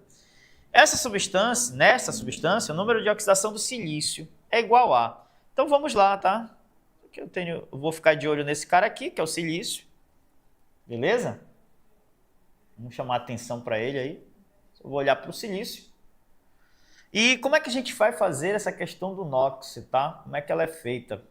Nessa substância, o número de oxidação do silício é igual a. Então vamos lá, tá? Aqui eu vou ficar de olho nesse cara aqui, que é o silício. Beleza? Vamos chamar a atenção para ele aí. Eu vou olhar para o silício. E como é que a gente vai fazer essa questão do NOx, tá? Como é que ela é feita?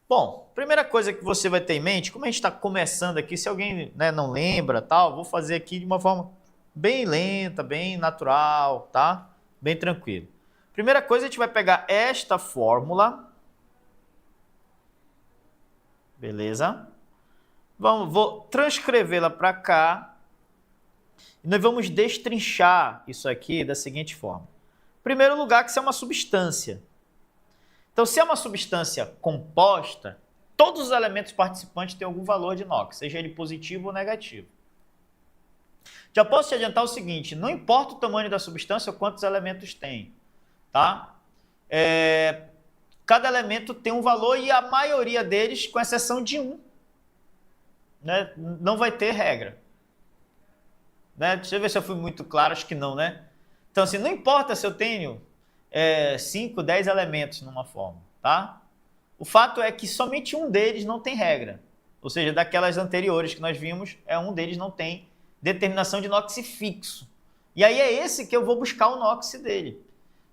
Bom, primeira coisa que você vai ter em mente, como a gente está começando aqui, se alguém, né, não lembra, tal, vou fazer aqui de uma forma bem lenta, bem natural, tá? Bem tranquilo. Primeira coisa, a gente vai pegar esta fórmula. Beleza? Vou transcrevê-la para cá. E nós vamos destrinchar isso aqui da seguinte forma. Em primeiro lugar, que isso é uma substância. Então, se é uma substância composta, todos os elementos participantes têm algum valor de NOx, seja ele positivo ou negativo. Já posso te adiantar o seguinte, não importa o tamanho da substância ou quantos elementos tem, tá? Cada elemento tem um valor e a maioria deles, com exceção de um, né, não vai ter regra. Né? Deixa eu ver se eu fui muito claro, acho que não, né? Então, assim, não importa se eu tenho 5, 10 elementos numa fórmula, tá? O fato é que somente um deles não tem regra. Ou seja, daquelas anteriores que nós vimos, um deles não tem determinação de NOx fixo. E aí é esse que eu vou buscar o NOx dele.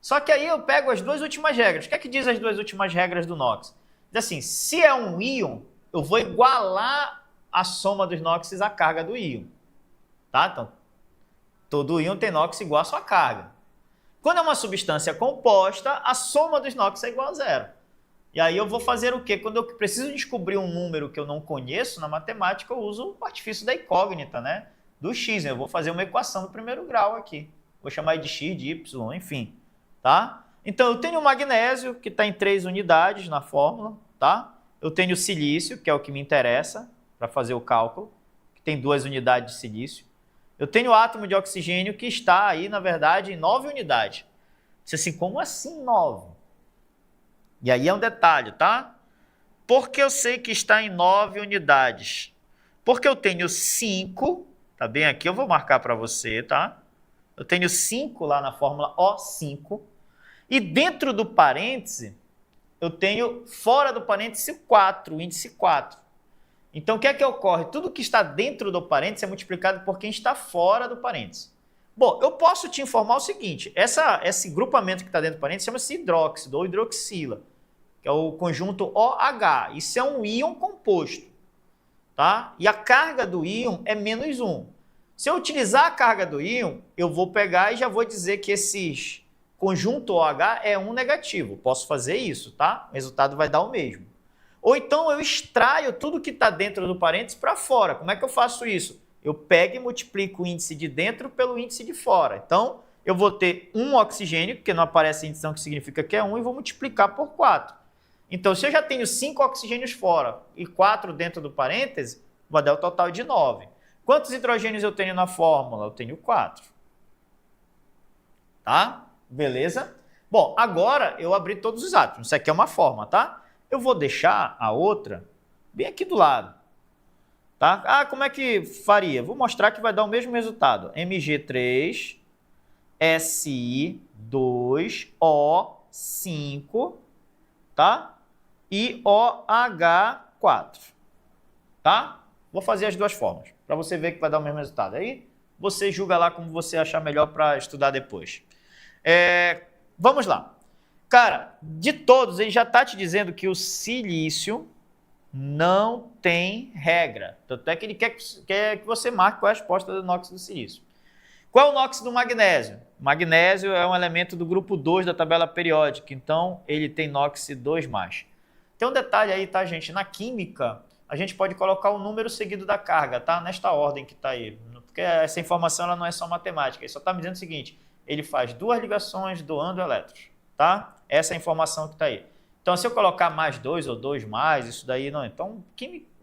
Só que aí eu pego as duas últimas regras. O que é que diz as duas últimas regras do NOx? Diz assim, se é um íon, eu vou igualar a soma dos NOx à carga do íon. Tá? Então, todo íon tem NOx igual à sua carga. Quando é uma substância composta, a soma dos NOx é igual a zero. E aí eu vou fazer o quê? Quando eu preciso descobrir um número que eu não conheço na matemática, eu uso o artifício da incógnita, né? Do x, né? Eu vou fazer uma equação do primeiro grau aqui. Vou chamar de x, de y, enfim. Tá? Então, eu tenho o magnésio, que está em 3 unidades na fórmula. Tá? Eu tenho o silício, que é o que me interessa para fazer o cálculo, que tem 2 unidades de silício. Eu tenho o átomo de oxigênio, que está aí, na verdade, em 9 unidades. Você assim, como assim 9? E aí é um detalhe, tá? Por que eu sei que está em 9 unidades? Porque eu tenho 5, tá bem aqui, eu vou marcar para você, tá? Eu tenho 5 lá na fórmula O5. E dentro do parêntese, eu tenho fora do parêntese 4, o índice 4. Então, o que é que ocorre? Tudo que está dentro do parêntese é multiplicado por quem está fora do parêntese. Bom, eu posso te informar o seguinte, esse grupamento que está dentro do parêntese chama-se hidróxido ou hidroxila, que é o conjunto OH. Isso é um íon composto, tá? E a carga do íon é -1. Se eu utilizar a carga do íon, eu vou pegar e já vou dizer que esse conjunto OH é um negativo. Posso fazer isso, tá? O resultado vai dar o mesmo. Ou então eu extraio tudo que está dentro do parênteses para fora. Como é que eu faço isso? Eu pego e multiplico o índice de dentro pelo índice de fora. Então, eu vou ter um oxigênio, porque não aparece a indição que significa que é 1, e vou multiplicar por 4. Então, se eu já tenho 5 oxigênios fora e 4 dentro do parêntese, vai dar o total de 9. Quantos hidrogênios eu tenho na fórmula? Eu tenho 4. Tá? Beleza? Bom, agora eu abri todos os átomos. Isso aqui é uma forma, tá? Eu vou deixar a outra bem aqui do lado. Tá? Ah, como é que faria? Vou mostrar que vai dar o mesmo resultado. Mg3, Si2, O5, tá? E OH4. Tá? Vou fazer as duas formas, para você ver que vai dar o mesmo resultado. Aí você julga lá como você achar melhor para estudar depois. Vamos lá. Cara, de todos, ele já está te dizendo que o silício não tem regra. Tanto é que ele quer que você marque qual é a resposta do NOx do silício. Qual é o NOx do magnésio? Magnésio é um elemento do grupo 2 da tabela periódica, então ele tem NOx 2+. Tem um detalhe aí, tá, gente? Na química, a gente pode colocar o número seguido da carga, tá? Nesta ordem que está aí. Porque essa informação ela não é só matemática, ele só está me dizendo o seguinte, ele faz 2 ligações doando elétrons, tá? Essa é a informação que está aí. Então, se eu colocar +2 ou 2+, isso daí não. Então,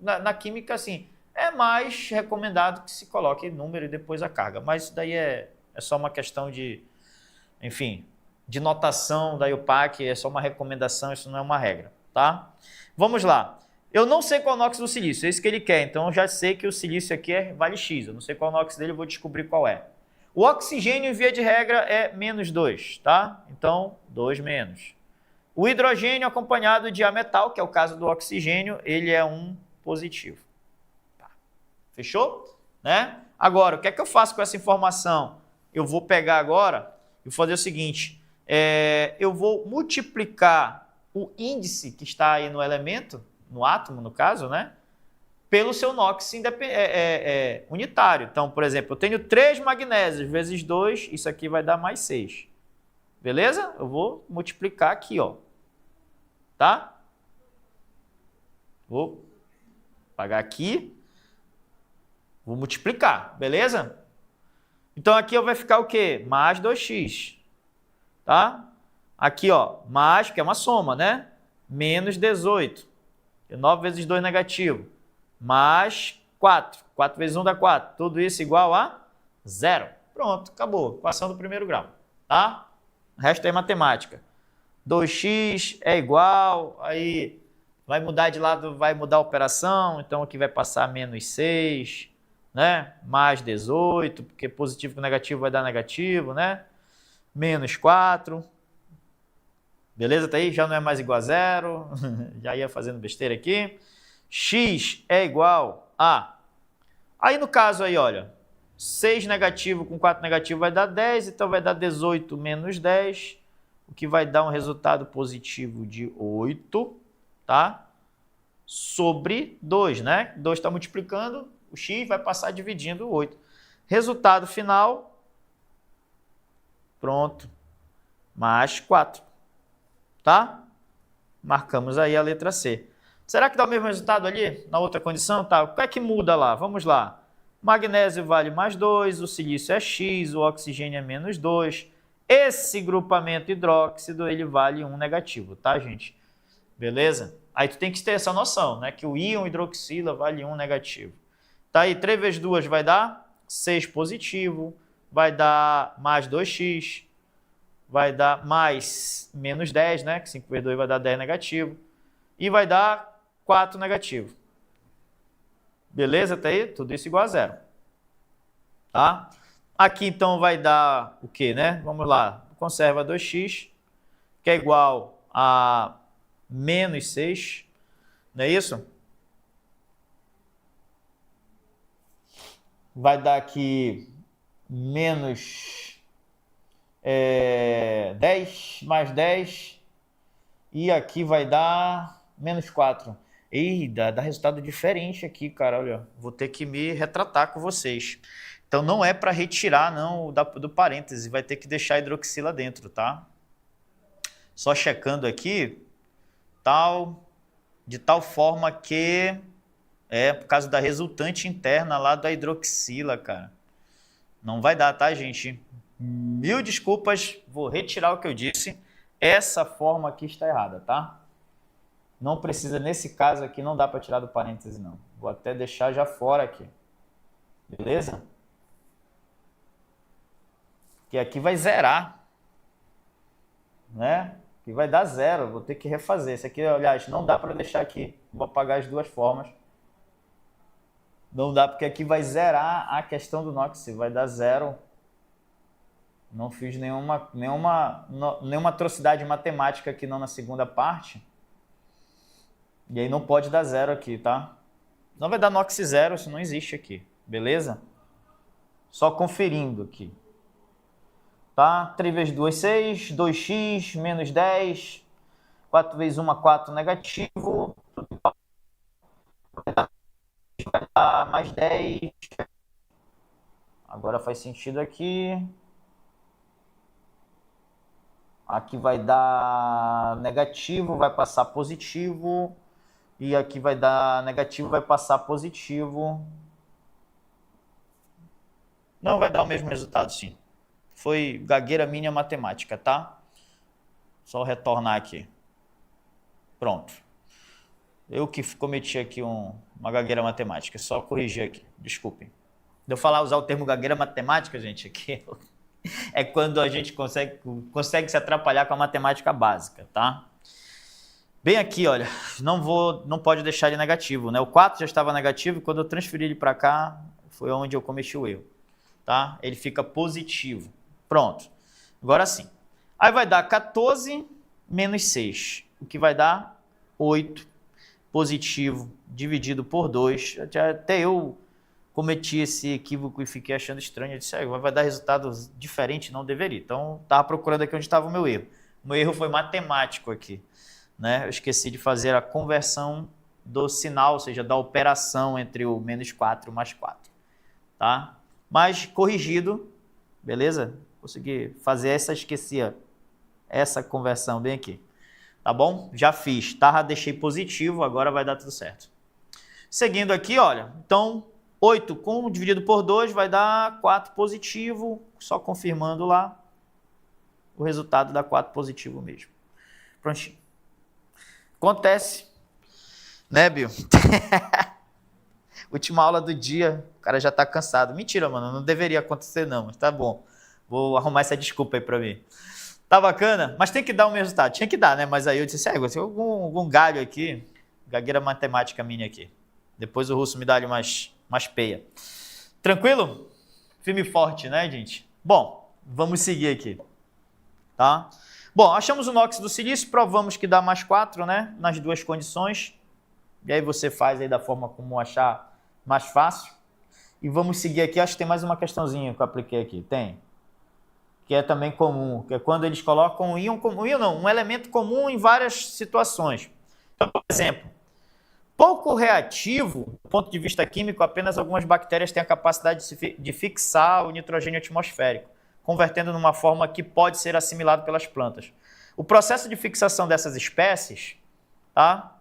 na química, assim, é mais recomendado que se coloque número e depois a carga. Mas isso daí é só uma questão de, enfim, de notação da IUPAC, é só uma recomendação, isso não é uma regra, tá? Vamos lá. Eu não sei qual é o NOx do silício, é isso que ele quer. Então, eu já sei que o silício aqui vale X. Eu não sei qual é o NOx dele, eu vou descobrir qual é. O oxigênio, via de regra, é menos 2, tá? Então, 2 menos. O hidrogênio acompanhado de ametal, que é o caso do oxigênio, ele é um positivo. Tá. Fechou? Né? Agora, o que é que eu faço com essa informação? Eu vou pegar agora e vou fazer o seguinte, eu vou multiplicar o índice que está aí no elemento, no átomo, no caso, né? Pelo seu NOx unitário. Então, por exemplo, eu tenho 3 magnésios vezes 2, isso aqui vai dar mais 6. Beleza? Eu vou multiplicar aqui, ó. Tá? Vou pagar aqui. Vou multiplicar, beleza? Então, aqui vai ficar o quê? Mais 2x. Tá? Aqui, ó, mais, que é uma soma, né? Menos 18. 9 vezes 2 negativo. Mais 4. 4 vezes 1 dá 4. Tudo isso igual a 0. Pronto, acabou. Equação do primeiro grau. Tá? O resto é matemática. 2x é igual, aí vai mudar de lado, vai mudar a operação, então aqui vai passar menos 6, né? Mais 18, porque positivo com negativo vai dar negativo, né? Menos 4. Beleza? Tá aí? Já não é mais igual a 0. Já ia fazendo besteira aqui. X é igual a... Aí no caso aí, olha, 6 negativo com 4 negativo vai dar 10, então vai dar 18 menos 10, o que vai dar um resultado positivo de 8, tá? Sobre 2, né? 2 está multiplicando, o x vai passar dividindo 8. Resultado final, pronto, mais 4, tá? Marcamos aí a letra C. Será que dá o mesmo resultado ali, na outra condição? Tá, o que é que muda lá? Vamos lá. Magnésio vale mais 2, o silício é X, o oxigênio é menos 2. Esse grupamento hidróxido, ele vale 1 negativo, tá, gente? Beleza? Aí tu tem que ter essa noção, né? Que o íon hidroxila vale 1 negativo. Tá aí, 3 vezes 2 vai dar 6 positivo, vai dar mais 2x, vai dar mais menos 10, né? Que 5 vezes 2 vai dar 10 negativo. E vai dar 4 negativo. Beleza? Tá aí? Tudo isso igual a 0. Tá? Aqui, então, vai dar o quê, né? Vamos lá. Conserva 2x, que é igual a menos 6. Não é isso? Vai dar aqui menos 10 mais 10. E aqui vai dar menos 4. Ih, dá resultado diferente aqui, cara. Olha, vou ter que me retratar com vocês. Então, não é para retirar, não, do parêntese. Vai ter que deixar a hidroxila dentro, tá? Só checando aqui, de tal forma que por causa da resultante interna lá da hidroxila, cara. Não vai dar, tá, gente? Mil desculpas, vou retirar o que eu disse. Essa forma aqui está errada, tá? Não precisa, nesse caso aqui, não dá para tirar do parêntese, não. Vou até deixar já fora aqui. Beleza? Que aqui vai zerar. Né? Aqui vai dar 0. Vou ter que refazer. Esse aqui, aliás, não dá para deixar aqui. Vou apagar as duas formas. Não dá, porque aqui vai zerar a questão do NOx. Vai dar 0. Não fiz nenhuma atrocidade matemática aqui não na segunda parte. E aí não pode dar 0 aqui, tá? Não vai dar NOx 0, isso não existe aqui, beleza? Só conferindo aqui. Tá? 3 vezes 2, 6, 2x, menos 10, 4 vezes 1, 4 negativo, vai dar mais 10. Agora faz sentido aqui. Aqui vai dar negativo, vai passar positivo. E aqui vai dar negativo, vai passar positivo. Não vai dar o mesmo resultado, sim. Foi gagueira minha matemática, tá? Só retornar aqui. Pronto. Eu que cometi aqui uma gagueira matemática. Só corrigir aqui. Desculpem. De eu usar o termo gagueira matemática, gente, aqui é quando a gente consegue se atrapalhar com a matemática básica, tá? Bem aqui, olha, não pode deixar ele negativo, né? O 4 já estava negativo e quando eu transferi ele para cá, foi onde eu cometi o erro. tá? Ele fica positivo. Pronto. Agora sim. Aí vai dar 14 menos 6, o que vai dar 8 positivo dividido por 2. Até eu cometi esse equívoco e fiquei achando estranho. Eu disse, vai dar resultado diferente, não deveria. Então, estava procurando aqui onde estava o meu erro. O meu erro foi matemático aqui, né? Eu esqueci de fazer a conversão do sinal, ou seja, da operação entre o menos 4 e o mais 4, tá? Mas corrigido, beleza? Consegui fazer esquecia essa conversão bem aqui, tá bom? Já fiz, tá? Deixei positivo, agora vai dar tudo certo. Seguindo aqui, olha, então 8 dividido por 2 vai dar 4 positivo, só confirmando lá, o resultado dá 4 positivo mesmo. Prontinho. Acontece, né, Bill? Última aula do dia, o cara já tá cansado. Mentira, mano, não deveria acontecer não, mas tá bom. Vou arrumar essa desculpa aí pra mim. Tá bacana? Mas tem que dar um resultado. Tinha que dar, né? Mas aí eu disse, tem algum galho aqui, gagueira matemática minha aqui. Depois o russo me dá ali mais peia. Tranquilo? Firme e forte, né, gente? Bom, vamos seguir aqui. Tá? Bom, achamos o NOx do silício, provamos que dá mais 4, né? Nas duas condições. E aí você faz aí da forma como achar mais fácil. E vamos seguir aqui. Acho que tem mais uma questãozinha que eu apliquei aqui. Tem. Que é também comum, que é quando eles colocam um elemento comum em várias situações. Então, por exemplo, pouco reativo, do ponto de vista químico, apenas algumas bactérias têm a capacidade de fixar o nitrogênio atmosférico, convertendo numa forma que pode ser assimilado pelas plantas. O processo de fixação dessas espécies, tá,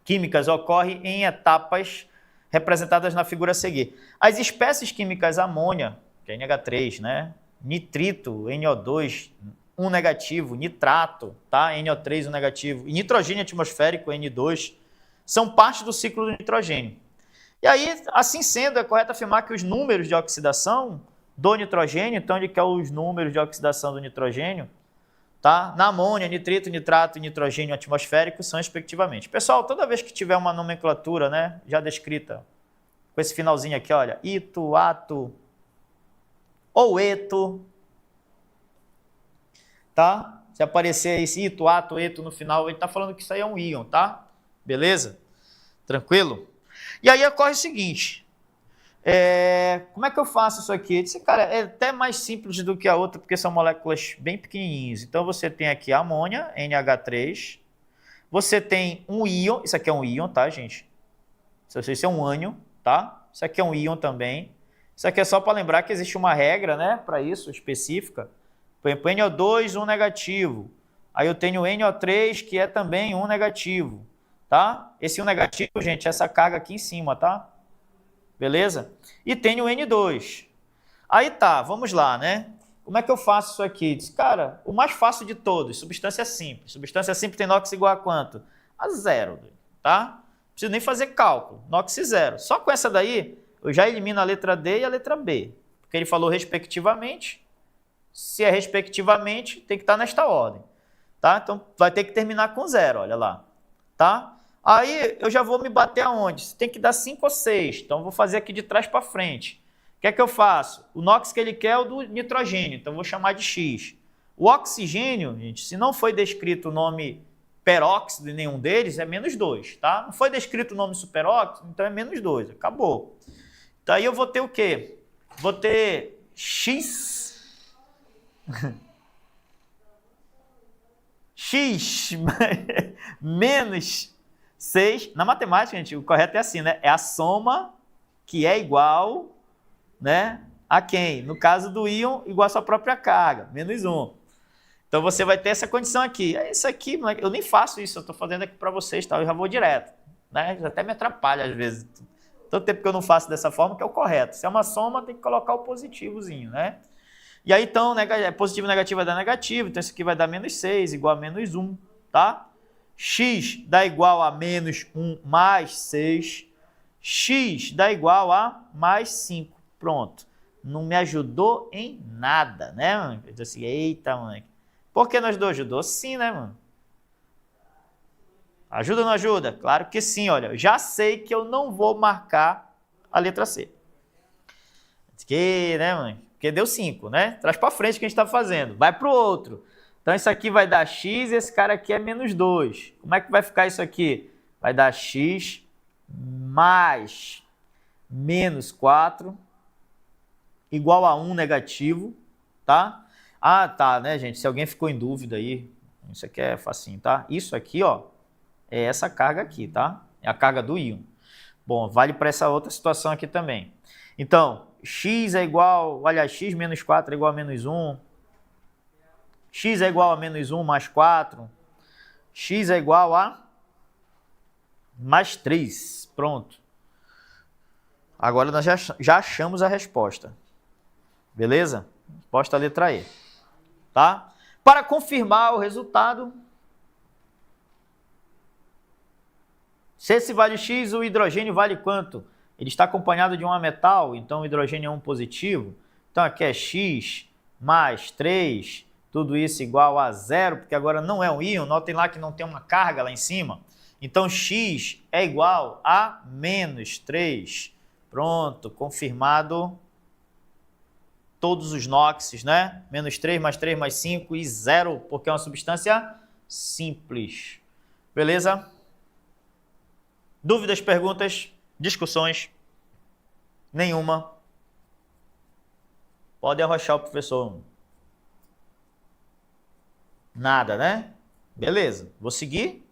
químicas ocorre em etapas representadas na figura a seguir. As espécies químicas amônia, que é NH3, né? Nitrito, NO2, 1 negativo, nitrato, tá? NO3, 1 negativo, e nitrogênio atmosférico, N2, são parte do ciclo do nitrogênio. E aí, assim sendo, é correto afirmar que os números de oxidação do nitrogênio, então ele quer os números de oxidação do nitrogênio, tá? Na amônia, nitrito, nitrato e nitrogênio atmosférico são respectivamente. Pessoal, toda vez que tiver uma nomenclatura, né, já descrita, com esse finalzinho aqui, olha, ito, ato, ou eto, tá? Se aparecer esse ito, ato, eto no final, ele está falando que isso aí é um íon, tá? Beleza? Tranquilo? E aí ocorre o seguinte, como é que eu faço isso aqui? Esse cara é até mais simples do que a outra, porque são moléculas bem pequenininhas. Então você tem aqui a amônia, NH3, você tem um íon, isso aqui é um íon, tá, gente? Isso é um ânion, tá? Isso aqui é um íon também. Isso aqui é só para lembrar que existe uma regra, né, para isso, específica. Por exemplo, NO2, 1 negativo. Aí eu tenho NO3, que é também 1 negativo, tá? Esse 1 negativo, gente, é essa carga aqui em cima, tá? Beleza? E tenho N2. Aí tá, vamos lá, né? Como é que eu faço isso aqui? Diz, cara, o mais fácil de todos, substância simples. Substância simples tem NOx igual a quanto? A 0, tá? Não preciso nem fazer cálculo. NOx 0. Só com essa daí, eu já elimino a letra D e a letra B. Porque ele falou respectivamente. Se é respectivamente, tem que estar nesta ordem. Tá? Então, vai ter que terminar com 0, olha lá. Tá? Aí, eu já vou me bater aonde? Tem que dar 5 ou 6. Então, eu vou fazer aqui de trás para frente. O que é que eu faço? O NOx que ele quer é o do nitrogênio. Então, eu vou chamar de X. O oxigênio, gente, se não foi descrito o nome peróxido em nenhum deles, é menos 2. Tá? Não foi descrito o nome superóxido, então é menos 2. Acabou. Então, aí eu vou ter o quê? Vou ter X... X menos 6. Na matemática, gente, o correto é assim, né? É a soma que é igual, né, a quem? No caso do íon, igual a sua própria carga, menos 1. Então, você vai ter essa condição aqui. Isso aqui, eu nem faço isso, eu estou fazendo aqui para vocês, tá? Eu já vou direto. Né? Até me atrapalha às vezes. Tanto tempo que eu não faço dessa forma, que é o correto. Se é uma soma, tem que colocar o positivozinho, né? E aí, então, positivo e negativo vai dar negativo, então isso aqui vai dar menos 6, igual a menos 1, tá? X dá igual a menos 1 mais 6. X dá igual a mais 5. Pronto. Não me ajudou em nada, né, mano? Eu disse assim, eita, mãe. Por que não ajudou? Ajudou sim, né, mano? Ajuda ou não ajuda? Claro que sim, olha. Eu já sei que eu não vou marcar a letra C. Que, né, mãe? Porque deu 5, né? Traz para frente o que a gente está fazendo. Vai para o outro. Então, isso aqui vai dar x e esse cara aqui é menos 2. Como é que vai ficar isso aqui? Vai dar x mais menos 4 igual a 1 negativo, tá? Ah, tá, né, gente? Se alguém ficou em dúvida aí, isso aqui é facinho, tá? Isso aqui, ó, é essa carga aqui, tá? É a carga do íon. Bom, vale para essa outra situação aqui também. Então, x é igual, olha, x menos 4 é igual a menos 1. X é igual a menos 1 mais 4. X é igual a mais 3. Pronto. Agora nós já achamos a resposta. Beleza? Resposta letra E. Tá? Para confirmar o resultado, se esse vale x, o hidrogênio vale quanto? Ele está acompanhado de um metal, então o hidrogênio é um positivo. Então aqui é x mais 3, tudo isso igual a 0, porque agora não é um íon. Notem lá que não tem uma carga lá em cima. Então x é igual a menos 3. Pronto, confirmado todos os NOxes, né? Menos 3 mais 5 e 0, porque é uma substância simples. Beleza? Dúvidas, perguntas, discussões? Nenhuma. Pode arrochar o professor. Nada, né? Beleza. Vou seguir.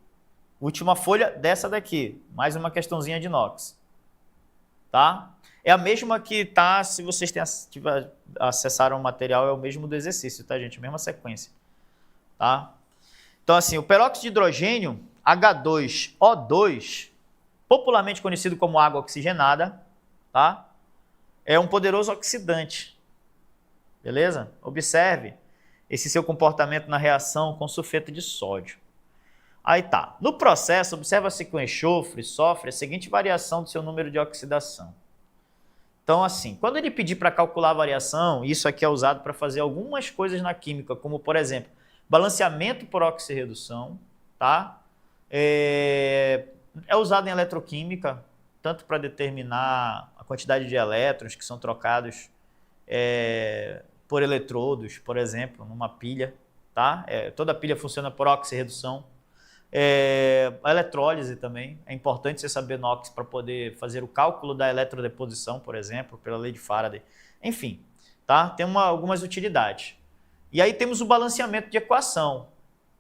Última folha dessa daqui. Mais uma questãozinha de NOx. Tá? É a mesma que tá, se vocês acessaram o material, é o mesmo do exercício, tá, gente? Mesma sequência. Tá? Então, assim, o peróxido de hidrogênio, H2O2, popularmente conhecido como água oxigenada, tá? É um poderoso oxidante. Beleza? Observe esse seu comportamento na reação com sulfeto de sódio. Aí tá. No processo, observa-se que o enxofre sofre a seguinte variação do seu número de oxidação. Então, assim, quando ele pedir para calcular a variação, isso aqui é usado para fazer algumas coisas na química, como, por exemplo, balanceamento por oxirredução, tá? É usado em eletroquímica, tanto para determinar a quantidade de elétrons que são trocados por eletrodos, por exemplo, numa pilha, tá? Toda pilha funciona por oxirredução. A eletrólise também, é importante você saber NOx para poder fazer o cálculo da eletrodeposição, por exemplo, pela lei de Faraday. Enfim, tá? Tem algumas utilidades. E aí temos o balanceamento de equação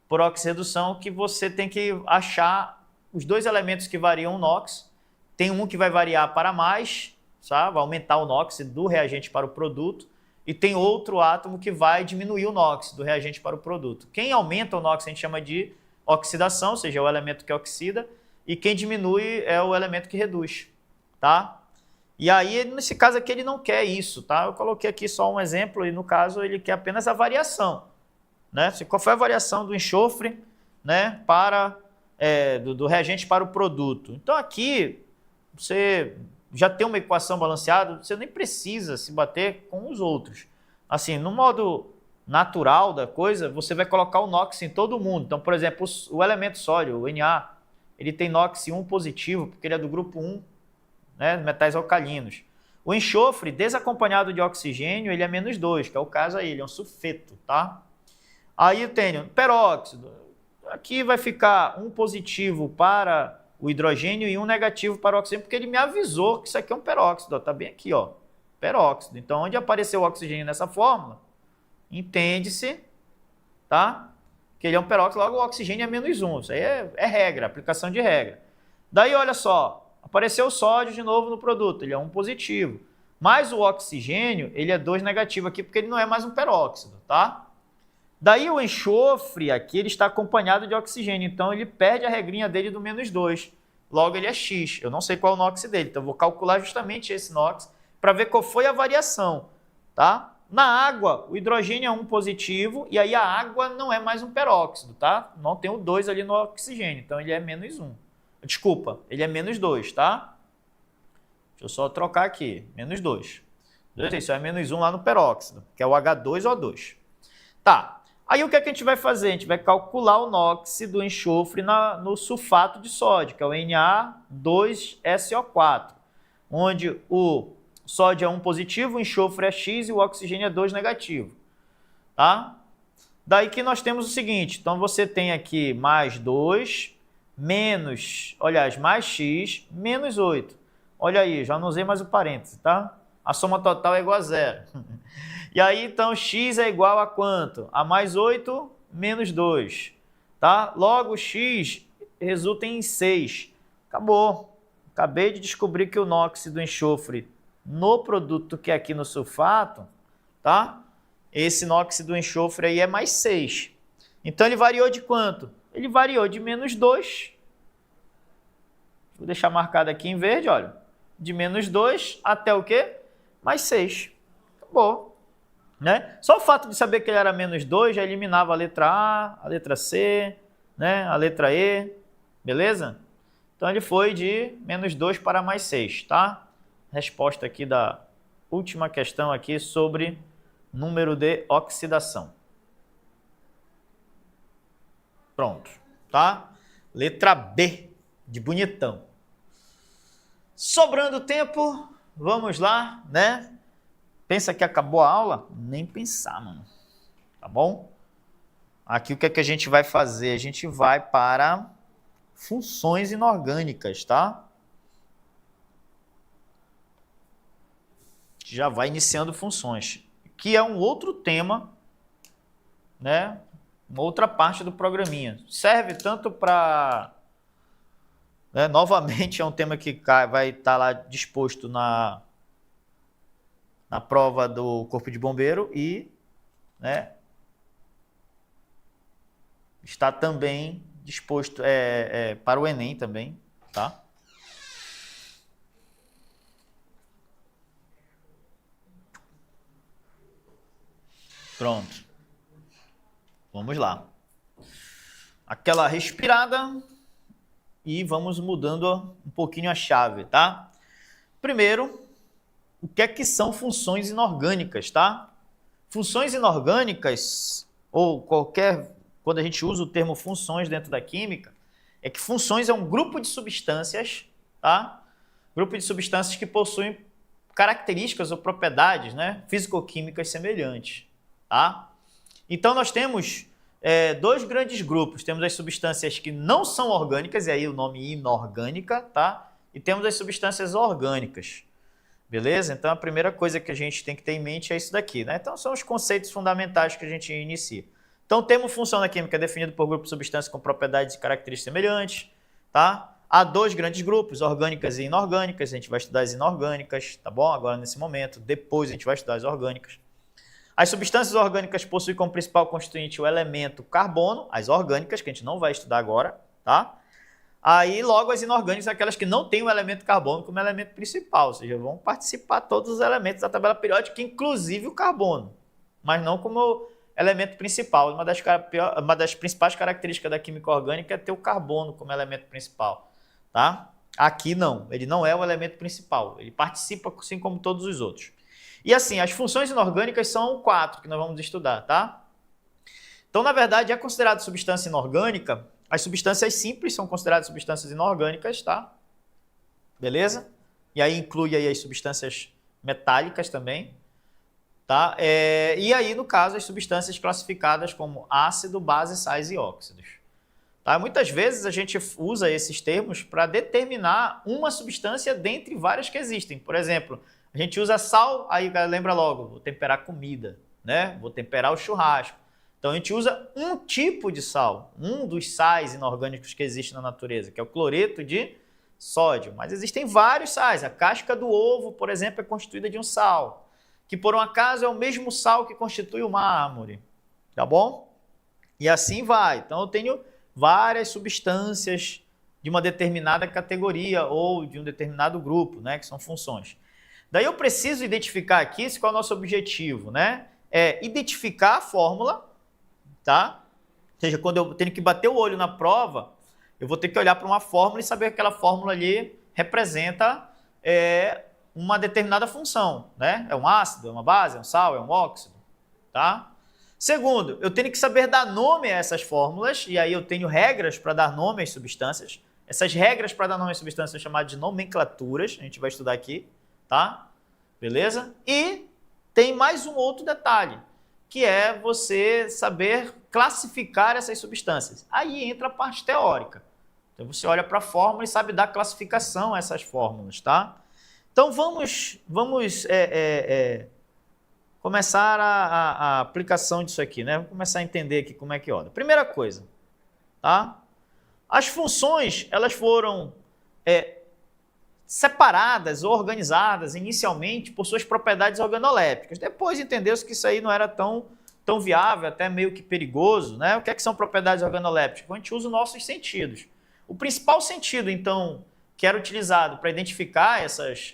por oxirredução, que você tem que achar os dois elementos que variam o NOx. Tem um que vai variar para mais, sabe? Vai aumentar o NOx do reagente para o produto, e tem outro átomo que vai diminuir o NOx do reagente para o produto. Quem aumenta o NOx a gente chama de oxidação, ou seja, é o elemento que oxida, e quem diminui é o elemento que reduz, tá? E aí, nesse caso aqui, ele não quer isso, tá? Eu coloquei aqui só um exemplo, e no caso ele quer apenas a variação, né? Qual foi a variação do enxofre, né, do reagente para o produto? Então aqui, você já tem uma equação balanceada, você nem precisa se bater com os outros. Assim, no modo natural da coisa, você vai colocar o NOx em todo mundo. Então, por exemplo, o elemento sódio, o Na, ele tem NOx 1 positivo, porque ele é do grupo 1, né, metais alcalinos. O enxofre, desacompanhado de oxigênio, ele é menos 2, que é o caso aí, ele é um sulfeto, tá? Aí eu tenho peróxido. Aqui vai ficar um positivo para o hidrogênio e um negativo para o oxigênio, porque ele me avisou que isso aqui é um peróxido, ó, tá bem aqui, ó, peróxido. Então, onde apareceu o oxigênio nessa fórmula, entende-se, tá? Que ele é um peróxido, logo o oxigênio é menos 1. Isso aí é regra, aplicação de regra. Daí, olha só, apareceu o sódio de novo no produto, ele é 1 positivo. Mas o oxigênio, ele é 2 negativo aqui, porque ele não é mais um peróxido, tá? Daí o enxofre aqui, ele está acompanhado de oxigênio, então ele perde a regrinha dele do menos 2. Logo, ele é X. Eu não sei qual é o NOx dele, então eu vou calcular justamente esse NOx para ver qual foi a variação, tá? Na água, o hidrogênio é 1 positivo, e aí a água não é mais um peróxido, tá? Não tem o 2 ali no oxigênio, então ele é menos 1. Desculpa, ele é menos 2, tá? Deixa eu só trocar aqui, menos 2. Isso é menos 1 lá no peróxido, que é o H2O2. Tá, aí o que é que a gente vai fazer? A gente vai calcular o NOx do enxofre no sulfato de sódio, que é o Na2SO4, onde o sódio é 1 positivo, o enxofre é X e o oxigênio é 2 negativo. Tá? Daí que nós temos o seguinte, então você tem aqui mais 2, menos, aliás, mais X, menos 8. Olha aí, já não usei mais o parêntese, tá? A soma total é igual a 0. E aí, então, X é igual a quanto? A mais 8, menos 2. Tá? Logo, X resulta em 6. Acabou. Acabei de descobrir que o NOx do enxofre no produto que é aqui no sulfato, tá? Esse NOx do enxofre aí é mais 6. Então, ele variou de quanto? Ele variou de menos 2. Vou deixar marcado aqui em verde, olha. De menos 2 até o quê? Mais 6. Acabou. Né? Só o fato de saber que ele era menos 2 já eliminava a letra A, a letra C, né? A letra E. Beleza? Então, ele foi de menos 2 para mais 6, tá? Resposta aqui da última questão aqui sobre número de oxidação. Pronto, tá? Letra B, de bonitão. Sobrando tempo, vamos lá, né? Pensa que acabou a aula? Nem pensar, mano. Tá bom? Aqui o que é que a gente vai fazer? A gente vai para funções inorgânicas, tá? Já vai iniciando funções, que é um outro tema, né? Uma outra parte do programinha. Serve tanto para... Né? Novamente, é um tema que vai estar lá disposto na prova do Corpo de Bombeiro e, né, está também disposto para o Enem também, tá? Pronto. Vamos lá. Aquela respirada e vamos mudando um pouquinho a chave, tá? Primeiro, o que é que são funções inorgânicas, tá? Funções inorgânicas, ou quando a gente usa o termo funções dentro da química, é que funções é um grupo de substâncias, tá? Grupo de substâncias que possuem características ou propriedades, né, físico-químicas semelhantes, tá? Então, nós temos dois grandes grupos. Temos as substâncias que não são orgânicas, e aí o nome inorgânica, tá? E temos as substâncias orgânicas, beleza? Então, a primeira coisa que a gente tem que ter em mente é isso daqui, né? Então, são os conceitos fundamentais que a gente inicia. Então, o termo função na química é definido por grupo de substâncias com propriedades e características semelhantes, tá? Há dois grandes grupos, orgânicas e inorgânicas. A gente vai estudar as inorgânicas, tá bom? Agora, nesse momento. Depois, a gente vai estudar as orgânicas. As substâncias orgânicas possuem como principal constituinte o elemento carbono, as orgânicas, que a gente não vai estudar agora, tá? Aí, logo, as inorgânicas são aquelas que não têm o elemento carbono como elemento principal, ou seja, vão participar todos os elementos da tabela periódica, inclusive o carbono, mas não como elemento principal. Uma das principais características da química orgânica é ter o carbono como elemento principal, tá? Aqui não, ele não é o elemento principal, ele participa assim como todos os outros. E assim, as funções inorgânicas são 4 que nós vamos estudar, tá? Então, na verdade, é considerado substância inorgânica. As substâncias simples são consideradas substâncias inorgânicas, tá? Beleza? E aí inclui aí as substâncias metálicas também, tá? E aí, no caso, as substâncias classificadas como ácido, base, sais e óxidos. Tá? Muitas vezes a gente usa esses termos para determinar uma substância dentre várias que existem. Por exemplo, a gente usa sal, aí o cara lembra logo, vou temperar comida, né? Vou temperar o churrasco. Então, a gente usa um tipo de sal, um dos sais inorgânicos que existe na natureza, que é o cloreto de sódio. Mas existem vários sais. A casca do ovo, por exemplo, é constituída de um sal, que por um acaso é o mesmo sal que constitui o mármore. Tá bom? E assim vai. Então, eu tenho várias substâncias de uma determinada categoria ou de um determinado grupo, né? Que são funções. Daí eu preciso identificar aqui qual é o nosso objetivo, né? É identificar a fórmula, tá? Ou seja, quando eu tenho que bater o olho na prova, eu vou ter que olhar para uma fórmula e saber que aquela fórmula ali representa uma determinada função, né? É um ácido, é uma base, é um sal, é um óxido, tá? Segundo, eu tenho que saber dar nome a essas fórmulas, e aí eu tenho regras para dar nome às substâncias. Essas regras para dar nome às substâncias são chamadas de nomenclaturas, a gente vai estudar aqui, tá? beleza? E tem mais um outro detalhe, que é você saber classificar essas substâncias. Aí entra a parte teórica. Então você olha para a fórmula e sabe dar classificação a essas fórmulas, tá? Então vamos começar a aplicação disso aqui, né? Vamos começar a entender aqui como é que olha. Primeira coisa, tá? As funções, elas foram separadas ou organizadas inicialmente por suas propriedades organolépticas. Depois entendeu-se que isso aí não era tão viável, até meio que perigoso, né? O que é que são propriedades organolépticas? A gente usa os nossos sentidos. O principal sentido, então, que era utilizado para identificar essas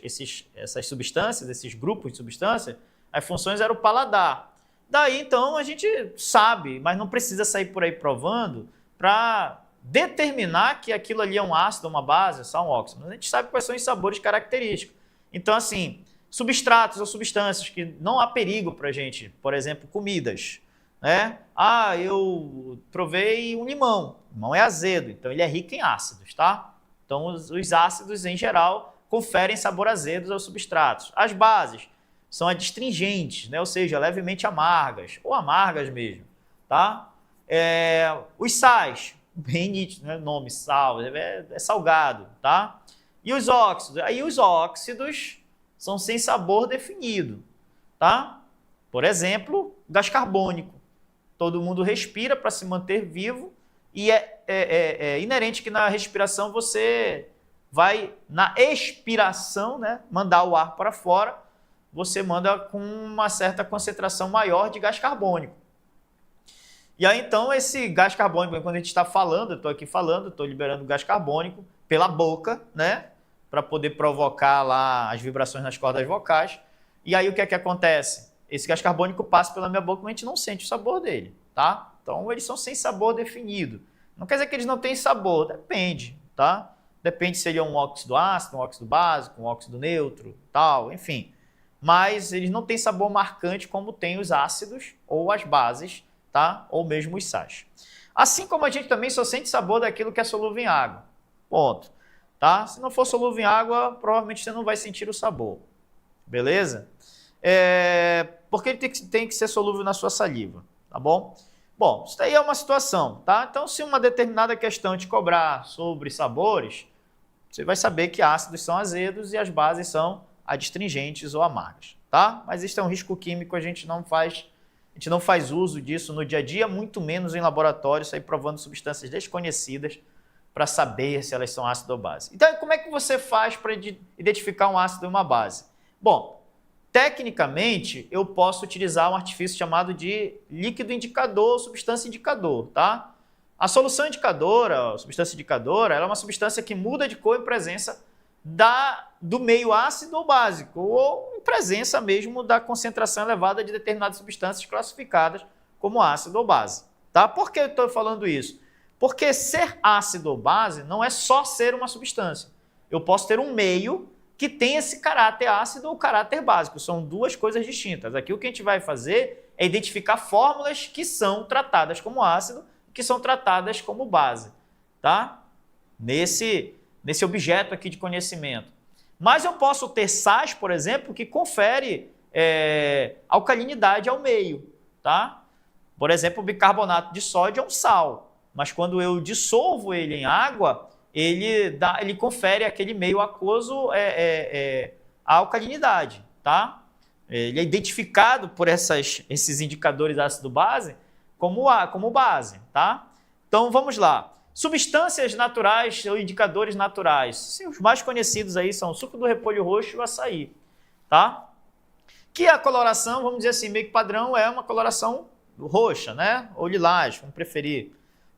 substâncias, esses grupos de substâncias, as funções era o paladar. Daí, então, a gente sabe, mas não precisa sair por aí provando para determinar que aquilo ali é um ácido, uma base, só um óxido. A gente sabe quais são os sabores característicos. Então, assim, substratos ou substâncias que não há perigo para a gente, por exemplo, comidas, né? Ah, eu provei um limão. O limão é azedo, então ele é rico em ácidos, tá? Então, os ácidos, em geral, conferem sabor azedos aos substratos. As bases são adstringentes, né? Ou seja, levemente amargas, ou amargas mesmo, tá? Os sais, bem nítido, né? Nome, sal, é salgado, tá? E os óxidos? Aí os óxidos são sem sabor definido, tá? Por exemplo, gás carbônico. Todo mundo respira para se manter vivo e é inerente que na respiração você vai, na expiração, né, mandar o ar para fora, você manda com uma certa concentração maior de gás carbônico. E aí, então, esse gás carbônico, quando a gente está falando, eu estou aqui falando, estou liberando gás carbônico pela boca, né? Para poder provocar lá as vibrações nas cordas vocais. E aí, o que é que acontece? Esse gás carbônico passa pela minha boca, mas a gente não sente o sabor dele, tá? Então, eles são sem sabor definido. Não quer dizer que eles não têm sabor, depende, tá? Depende se ele é um óxido ácido, um óxido básico, um óxido neutro, tal, enfim. Mas eles não têm sabor marcante como tem os ácidos ou as bases, tá? Ou mesmo os sais. Assim como a gente também só sente sabor daquilo que é solúvel em água. Ponto. Tá? Se não for solúvel em água, provavelmente você não vai sentir o sabor. Beleza? Porque ele tem que ser solúvel na sua saliva. Tá bom? Bom, isso daí é uma situação. Tá? Então, se uma determinada questão te cobrar sobre sabores, você vai saber que ácidos são azedos e as bases são adstringentes ou amargas. Tá? Mas isso é um risco químico, a gente não faz uso disso no dia a dia, muito menos em laboratório, sair provando substâncias desconhecidas para saber se elas são ácido ou base. Então, como é que você faz para identificar um ácido e uma base? Bom, tecnicamente, eu posso utilizar um artifício chamado de líquido indicador, substância indicador, tá? A solução indicadora, a substância indicadora, ela é uma substância que muda de cor em presença do meio ácido ou básico, ou em presença mesmo da concentração elevada de determinadas substâncias classificadas como ácido ou base. Tá? Por que eu estou falando isso? Porque ser ácido ou base não é só ser uma substância. Eu posso ter um meio que tem esse caráter ácido ou caráter básico. São duas coisas distintas. Aqui o que a gente vai fazer é identificar fórmulas que são tratadas como ácido e que são tratadas como base. Tá? Nesse objeto aqui de conhecimento. Mas eu posso ter sais, por exemplo, que confere alcalinidade ao meio. Tá? Por exemplo, o bicarbonato de sódio é um sal, mas quando eu dissolvo ele em água, ele confere aquele meio aquoso a alcalinidade. Tá? Ele é identificado por esses indicadores ácido-base como base. Tá? Então, vamos lá. Substâncias naturais ou indicadores naturais. Sim, os mais conhecidos aí são o suco do repolho roxo e o açaí. Tá? Que a coloração, vamos dizer assim, meio que padrão é uma coloração roxa, né? Ou lilás, como preferir.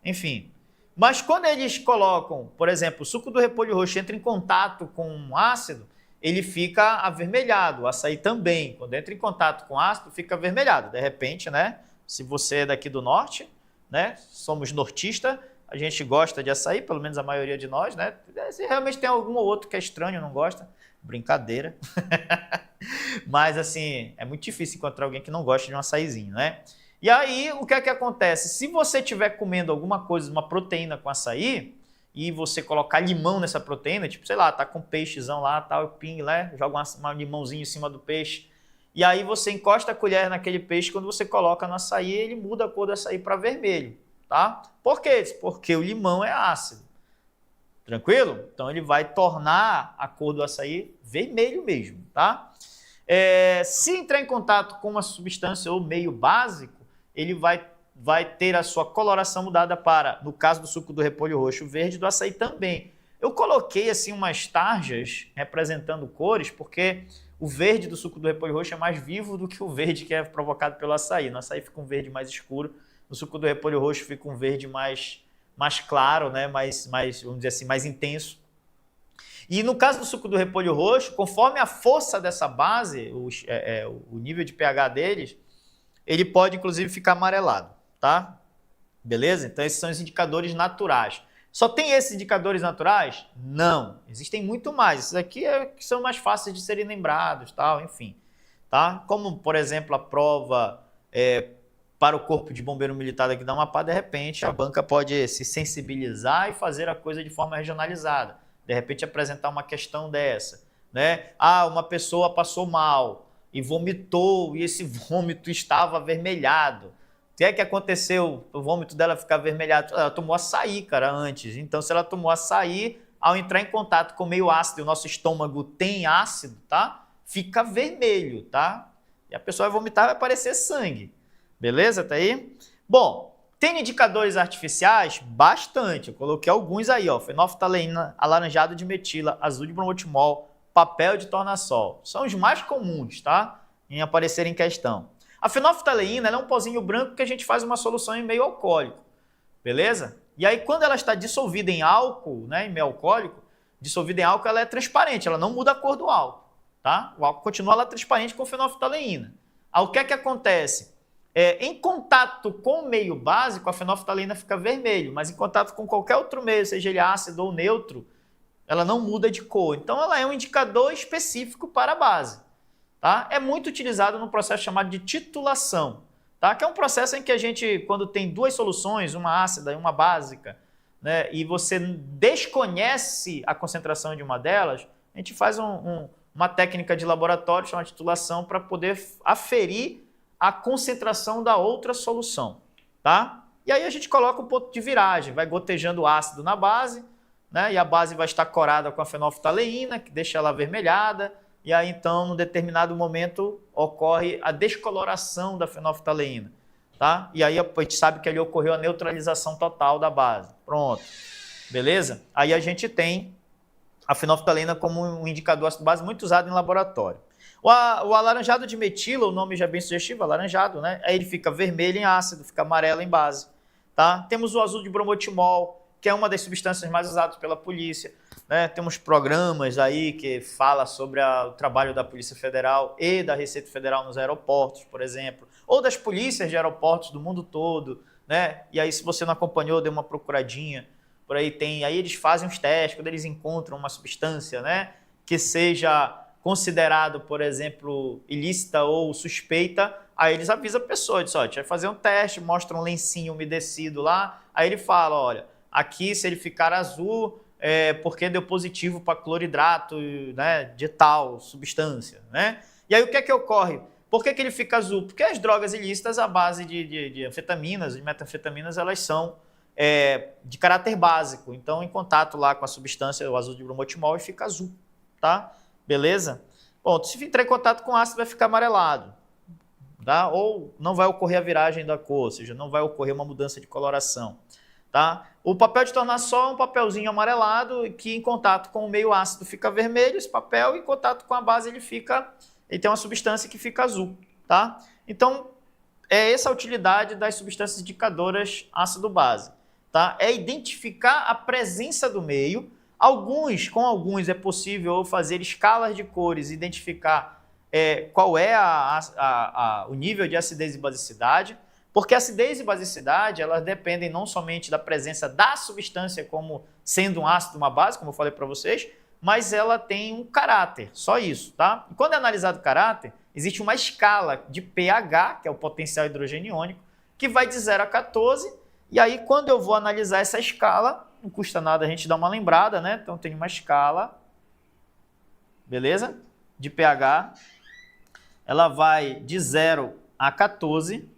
Enfim. Mas quando eles colocam, por exemplo, o suco do repolho roxo entra em contato com um ácido, ele fica avermelhado. O açaí também. Quando entra em contato com ácido, fica avermelhado. De repente, né? Se você é daqui do norte, né? Somos nortistas, a gente gosta de açaí, pelo menos a maioria de nós, né? Se realmente tem algum ou outro que é estranho, não gosta, brincadeira. Mas, assim, é muito difícil encontrar alguém que não gosta de um açaizinho, né? E aí, o que é que acontece? Se você estiver comendo alguma coisa, uma proteína com açaí, e você colocar limão nessa proteína, tipo, sei lá, tá com um peixezão lá, tal, ping, né? Joga um limãozinho em cima do peixe. E aí você encosta a colher naquele peixe, quando você coloca no açaí, ele muda a cor do açaí para vermelho, tá? Por quê? Porque o limão é ácido. Tranquilo? Então ele vai tornar a cor do açaí vermelho mesmo, tá? Se entrar em contato com uma substância ou meio básico, ele vai ter a sua coloração mudada para, no caso do suco do repolho roxo, verde, do açaí também. Eu coloquei assim umas tarjas representando cores, porque o verde do suco do repolho roxo é mais vivo do que o verde que é provocado pelo açaí. No açaí fica um verde mais escuro, no suco do repolho roxo fica um verde mais claro, né? mais, vamos dizer assim, mais intenso. E no caso do suco do repolho roxo, conforme a força dessa base, o nível de pH deles, ele pode inclusive ficar amarelado, tá? Beleza? Então esses são os indicadores naturais. Só tem esses indicadores naturais? Não. Existem muito mais. Esses aqui que são mais fáceis de serem lembrados, tal, enfim. Tá? Como, por exemplo, a prova para o Corpo de Bombeiro Militar daqui da Amapá, de repente a banca pode se sensibilizar e fazer a coisa de forma regionalizada. De repente apresentar uma questão dessa, né? Ah, uma pessoa passou mal e vomitou e esse vômito estava avermelhado. O que é que aconteceu? O vômito dela ficar avermelhado? Ela tomou açaí, cara, antes. Então, se ela tomou açaí, ao entrar em contato com o meio ácido, e o nosso estômago tem ácido, tá? Fica vermelho, tá? E a pessoa vai vomitar, vai aparecer sangue. Beleza? Tá aí? Bom, tem indicadores artificiais? Bastante. Eu coloquei alguns aí, ó. Fenolftaleína, alaranjado de metila, azul de bromotimol, papel de tornassol. São os mais comuns, tá? Em aparecer em questão. A fenolftaleína é um pozinho branco que a gente faz uma solução em meio alcoólico. Beleza? E aí, quando ela está dissolvida em álcool, né, em meio alcoólico, dissolvida em álcool, ela é transparente, ela não muda a cor do álcool. Tá? O álcool continua lá transparente com fenolftaleína. Aí, o que é que acontece? Em contato com o meio básico, a fenolftaleína fica vermelho, mas em contato com qualquer outro meio, seja ele ácido ou neutro, ela não muda de cor. Então, ela é um indicador específico para a base. Tá? É muito utilizado no processo chamado de titulação, tá? Que é um processo em que a gente, quando tem duas soluções, uma ácida e uma básica, né, e você desconhece a concentração de uma delas, a gente faz uma técnica de laboratório chamada titulação para poder aferir a concentração da outra solução. Tá? E aí a gente coloca um ponto de viragem, vai gotejando o ácido na base, né, e a base vai estar corada com a fenolftaleína, que deixa ela avermelhada. E aí, então, num determinado momento, ocorre a descoloração da fenolftaleína, tá? E aí a gente sabe que ali ocorreu a neutralização total da base. Pronto. Beleza? Aí a gente tem a fenolftaleína como um indicador ácido base muito usado em laboratório. O alaranjado de metila, o nome já é bem sugestivo, alaranjado, né? Aí ele fica vermelho em ácido, fica amarelo em base, tá? Temos o azul de bromotimol, que é uma das substâncias mais usadas pela polícia. Né? Temos programas aí que falam sobre o trabalho da Polícia Federal e da Receita Federal nos aeroportos, por exemplo, ou das polícias de aeroportos do mundo todo, né? E aí, se você não acompanhou, dê uma procuradinha, por aí tem, aí eles fazem os testes, quando eles encontram uma substância, né, que seja considerado, por exemplo, ilícita ou suspeita, aí eles avisam a pessoa, diz, ó, a gente vai fazer um teste, mostra um lencinho umedecido lá, aí ele fala, olha, aqui se ele ficar azul, porque deu positivo para cloridrato, né, de tal substância, né? E aí o que é que ocorre? Por que ele fica azul? Porque as drogas ilícitas, à base de anfetaminas, de metanfetaminas, elas são de caráter básico. Então, em contato lá com a substância, o azul de bromotimol, e fica azul, tá? Beleza? Bom, se entrar em contato com ácido, vai ficar amarelado, tá? Ou não vai ocorrer a viragem da cor, ou seja, não vai ocorrer uma mudança de coloração. Tá? O papel de tornassol é um papelzinho amarelado que em contato com o meio ácido fica vermelho, esse papel, e em contato com a base ele tem uma substância que fica azul. Tá? Então, essa a utilidade das substâncias indicadoras ácido-base. Tá? É identificar a presença do meio. Com alguns é possível fazer escalas de cores, identificar qual é o nível de acidez e basicidade. Porque a acidez e basicidade, elas dependem não somente da presença da substância como sendo um ácido, uma base, como eu falei para vocês, mas ela tem um caráter, só isso, tá? E quando é analisado o caráter, existe uma escala de pH, que é o potencial hidrogênio iônico, que vai de 0 a 14, e aí quando eu vou analisar essa escala, não custa nada a gente dar uma lembrada, né? Então tem uma escala, beleza? De pH, ela vai de 0 a 14,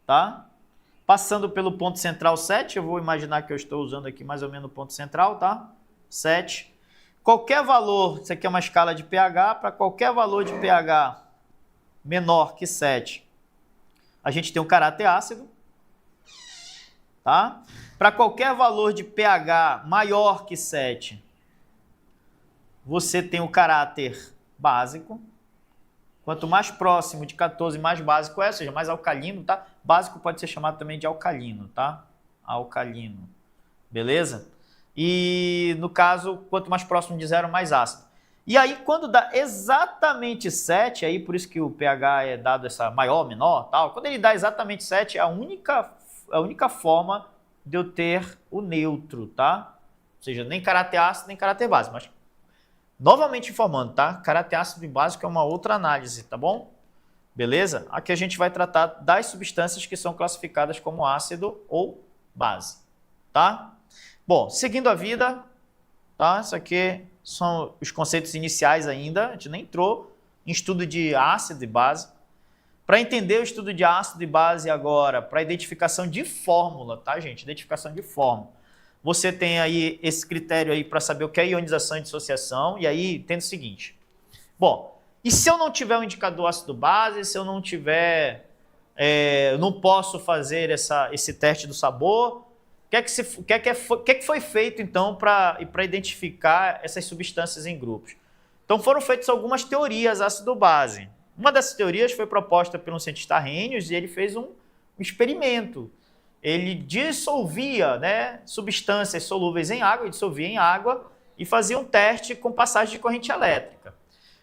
tá? Passando pelo ponto central 7, eu vou imaginar que eu estou usando aqui mais ou menos o ponto central, tá? 7. Qualquer valor, isso aqui é uma escala de pH, para qualquer valor de pH menor que 7, a gente tem um caráter ácido, tá? Para qualquer valor de pH maior que 7, você tem o caráter básico. Quanto mais próximo de 14, mais básico é, ou seja, mais alcalino, tá? Básico pode ser chamado também de alcalino, tá? Alcalino, beleza? E, no caso, quanto mais próximo de 0, mais ácido. E aí, quando dá exatamente 7, aí por isso que o pH é dado essa maior, menor, tal. Quando ele dá exatamente 7, é a única forma de eu ter o neutro, tá? Ou seja, nem caráter ácido, nem caráter básico. Mas, novamente informando, tá? Caráter ácido e básico é uma outra análise, tá bom? Beleza? Aqui a gente vai tratar das substâncias que são classificadas como ácido ou base, tá? Bom, seguindo a vida, tá? Isso aqui são os conceitos iniciais ainda, a gente nem entrou em estudo de ácido e base. Para entender o estudo de ácido e base agora, para identificação de fórmula, tá, gente? Identificação de fórmula. Você tem aí esse critério aí para saber o que é ionização e dissociação, e aí tem o seguinte. Bom, e se eu não tiver um indicador ácido-base, se eu não tiver, eu não posso fazer esse teste do sabor, o que foi feito, então, para identificar essas substâncias em grupos? Então, foram feitas algumas teorias ácido-base. Uma dessas teorias foi proposta por um cientista Arrhenius e ele fez um experimento. Ele dissolvia, né, substâncias solúveis em água, dissolvia em água e fazia um teste com passagem de corrente elétrica.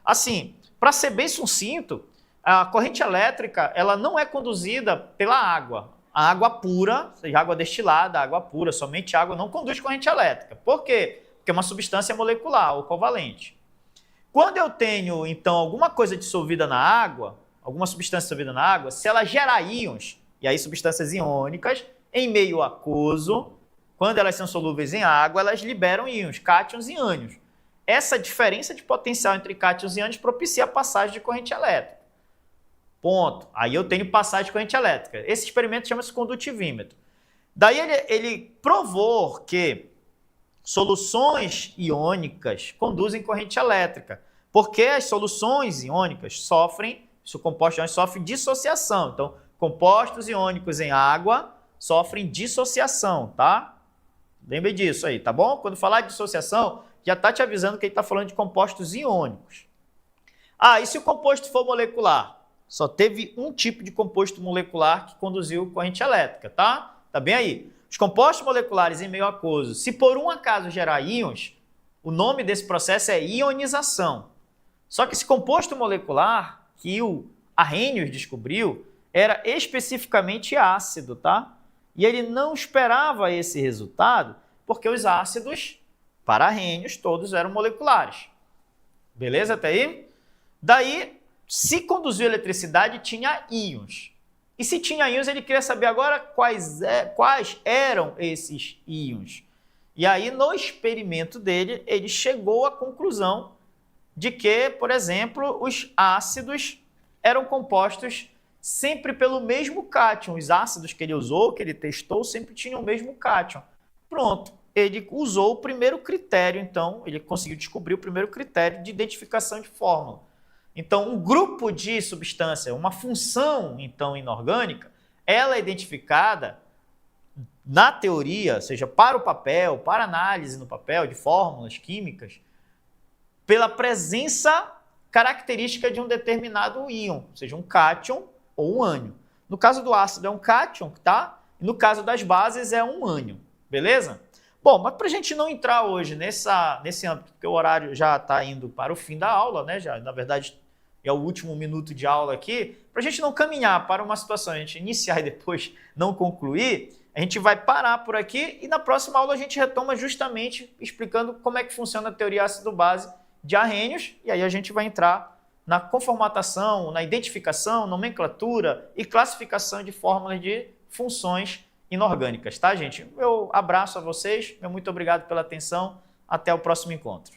Assim, para ser bem sucinto, a corrente elétrica ela não é conduzida pela água. A água pura, seja água destilada, água pura, somente água não conduz corrente elétrica. Por quê? Porque é uma substância molecular ou covalente. Quando eu tenho, então, alguma coisa dissolvida na água, alguma substância dissolvida na água, se ela gerar íons, e aí substâncias iônicas, em meio aquoso, quando elas são solúveis em água, elas liberam íons, cátions e ânions. Essa diferença de potencial entre cátions e ânions propicia a passagem de corrente elétrica. Ponto. Aí eu tenho passagem de corrente elétrica. Esse experimento chama-se condutivímetro. Daí ele provou que soluções iônicas conduzem corrente elétrica, porque as soluções iônicas sofrem, o composto iônico sofre dissociação. Então, compostos iônicos em água sofrem dissociação, tá? Lembre disso aí, tá bom? Quando falar de dissociação, já está te avisando que ele está falando de compostos iônicos. Ah, e se o composto for molecular? Só teve um tipo de composto molecular que conduziu corrente elétrica, tá? Tá bem aí. Os compostos moleculares em meio aquoso, se por um acaso gerar íons, o nome desse processo é ionização. Só que esse composto molecular que o Arrhenius descobriu era especificamente ácido, tá? E ele não esperava esse resultado porque os ácidos, para Arrhenius, todos eram moleculares. Beleza até aí? Daí, se conduziu eletricidade, tinha íons. E se tinha íons, ele queria saber agora quais eram esses íons. E aí, no experimento dele, ele chegou à conclusão de que, por exemplo, os ácidos eram compostos sempre pelo mesmo cátion. Os ácidos que ele usou, que ele testou, sempre tinham o mesmo cátion. Pronto, ele usou o primeiro critério, então, ele conseguiu descobrir o primeiro critério de identificação de fórmula. Então, um grupo de substância, uma função, então, inorgânica, ela é identificada na teoria, ou seja, para o papel, para análise no papel de fórmulas químicas, pela presença característica de um determinado íon, ou seja, um cátion ou um ânion. No caso do ácido é um cátion, tá? E no caso das bases é um ânion, beleza? Bom, mas para a gente não entrar hoje nesse âmbito, porque o horário já está indo para o fim da aula, né? Já, na verdade, é o último minuto de aula aqui, para a gente não caminhar para uma situação, a gente iniciar e depois não concluir, a gente vai parar por aqui e na próxima aula a gente retoma justamente explicando como é que funciona a teoria ácido-base de Arrhenius, e aí a gente vai entrar na conformatação, na identificação, nomenclatura e classificação de fórmulas de funções inorgânicas, tá, gente? Eu abraço a vocês, meu muito obrigado pela atenção, até o próximo encontro.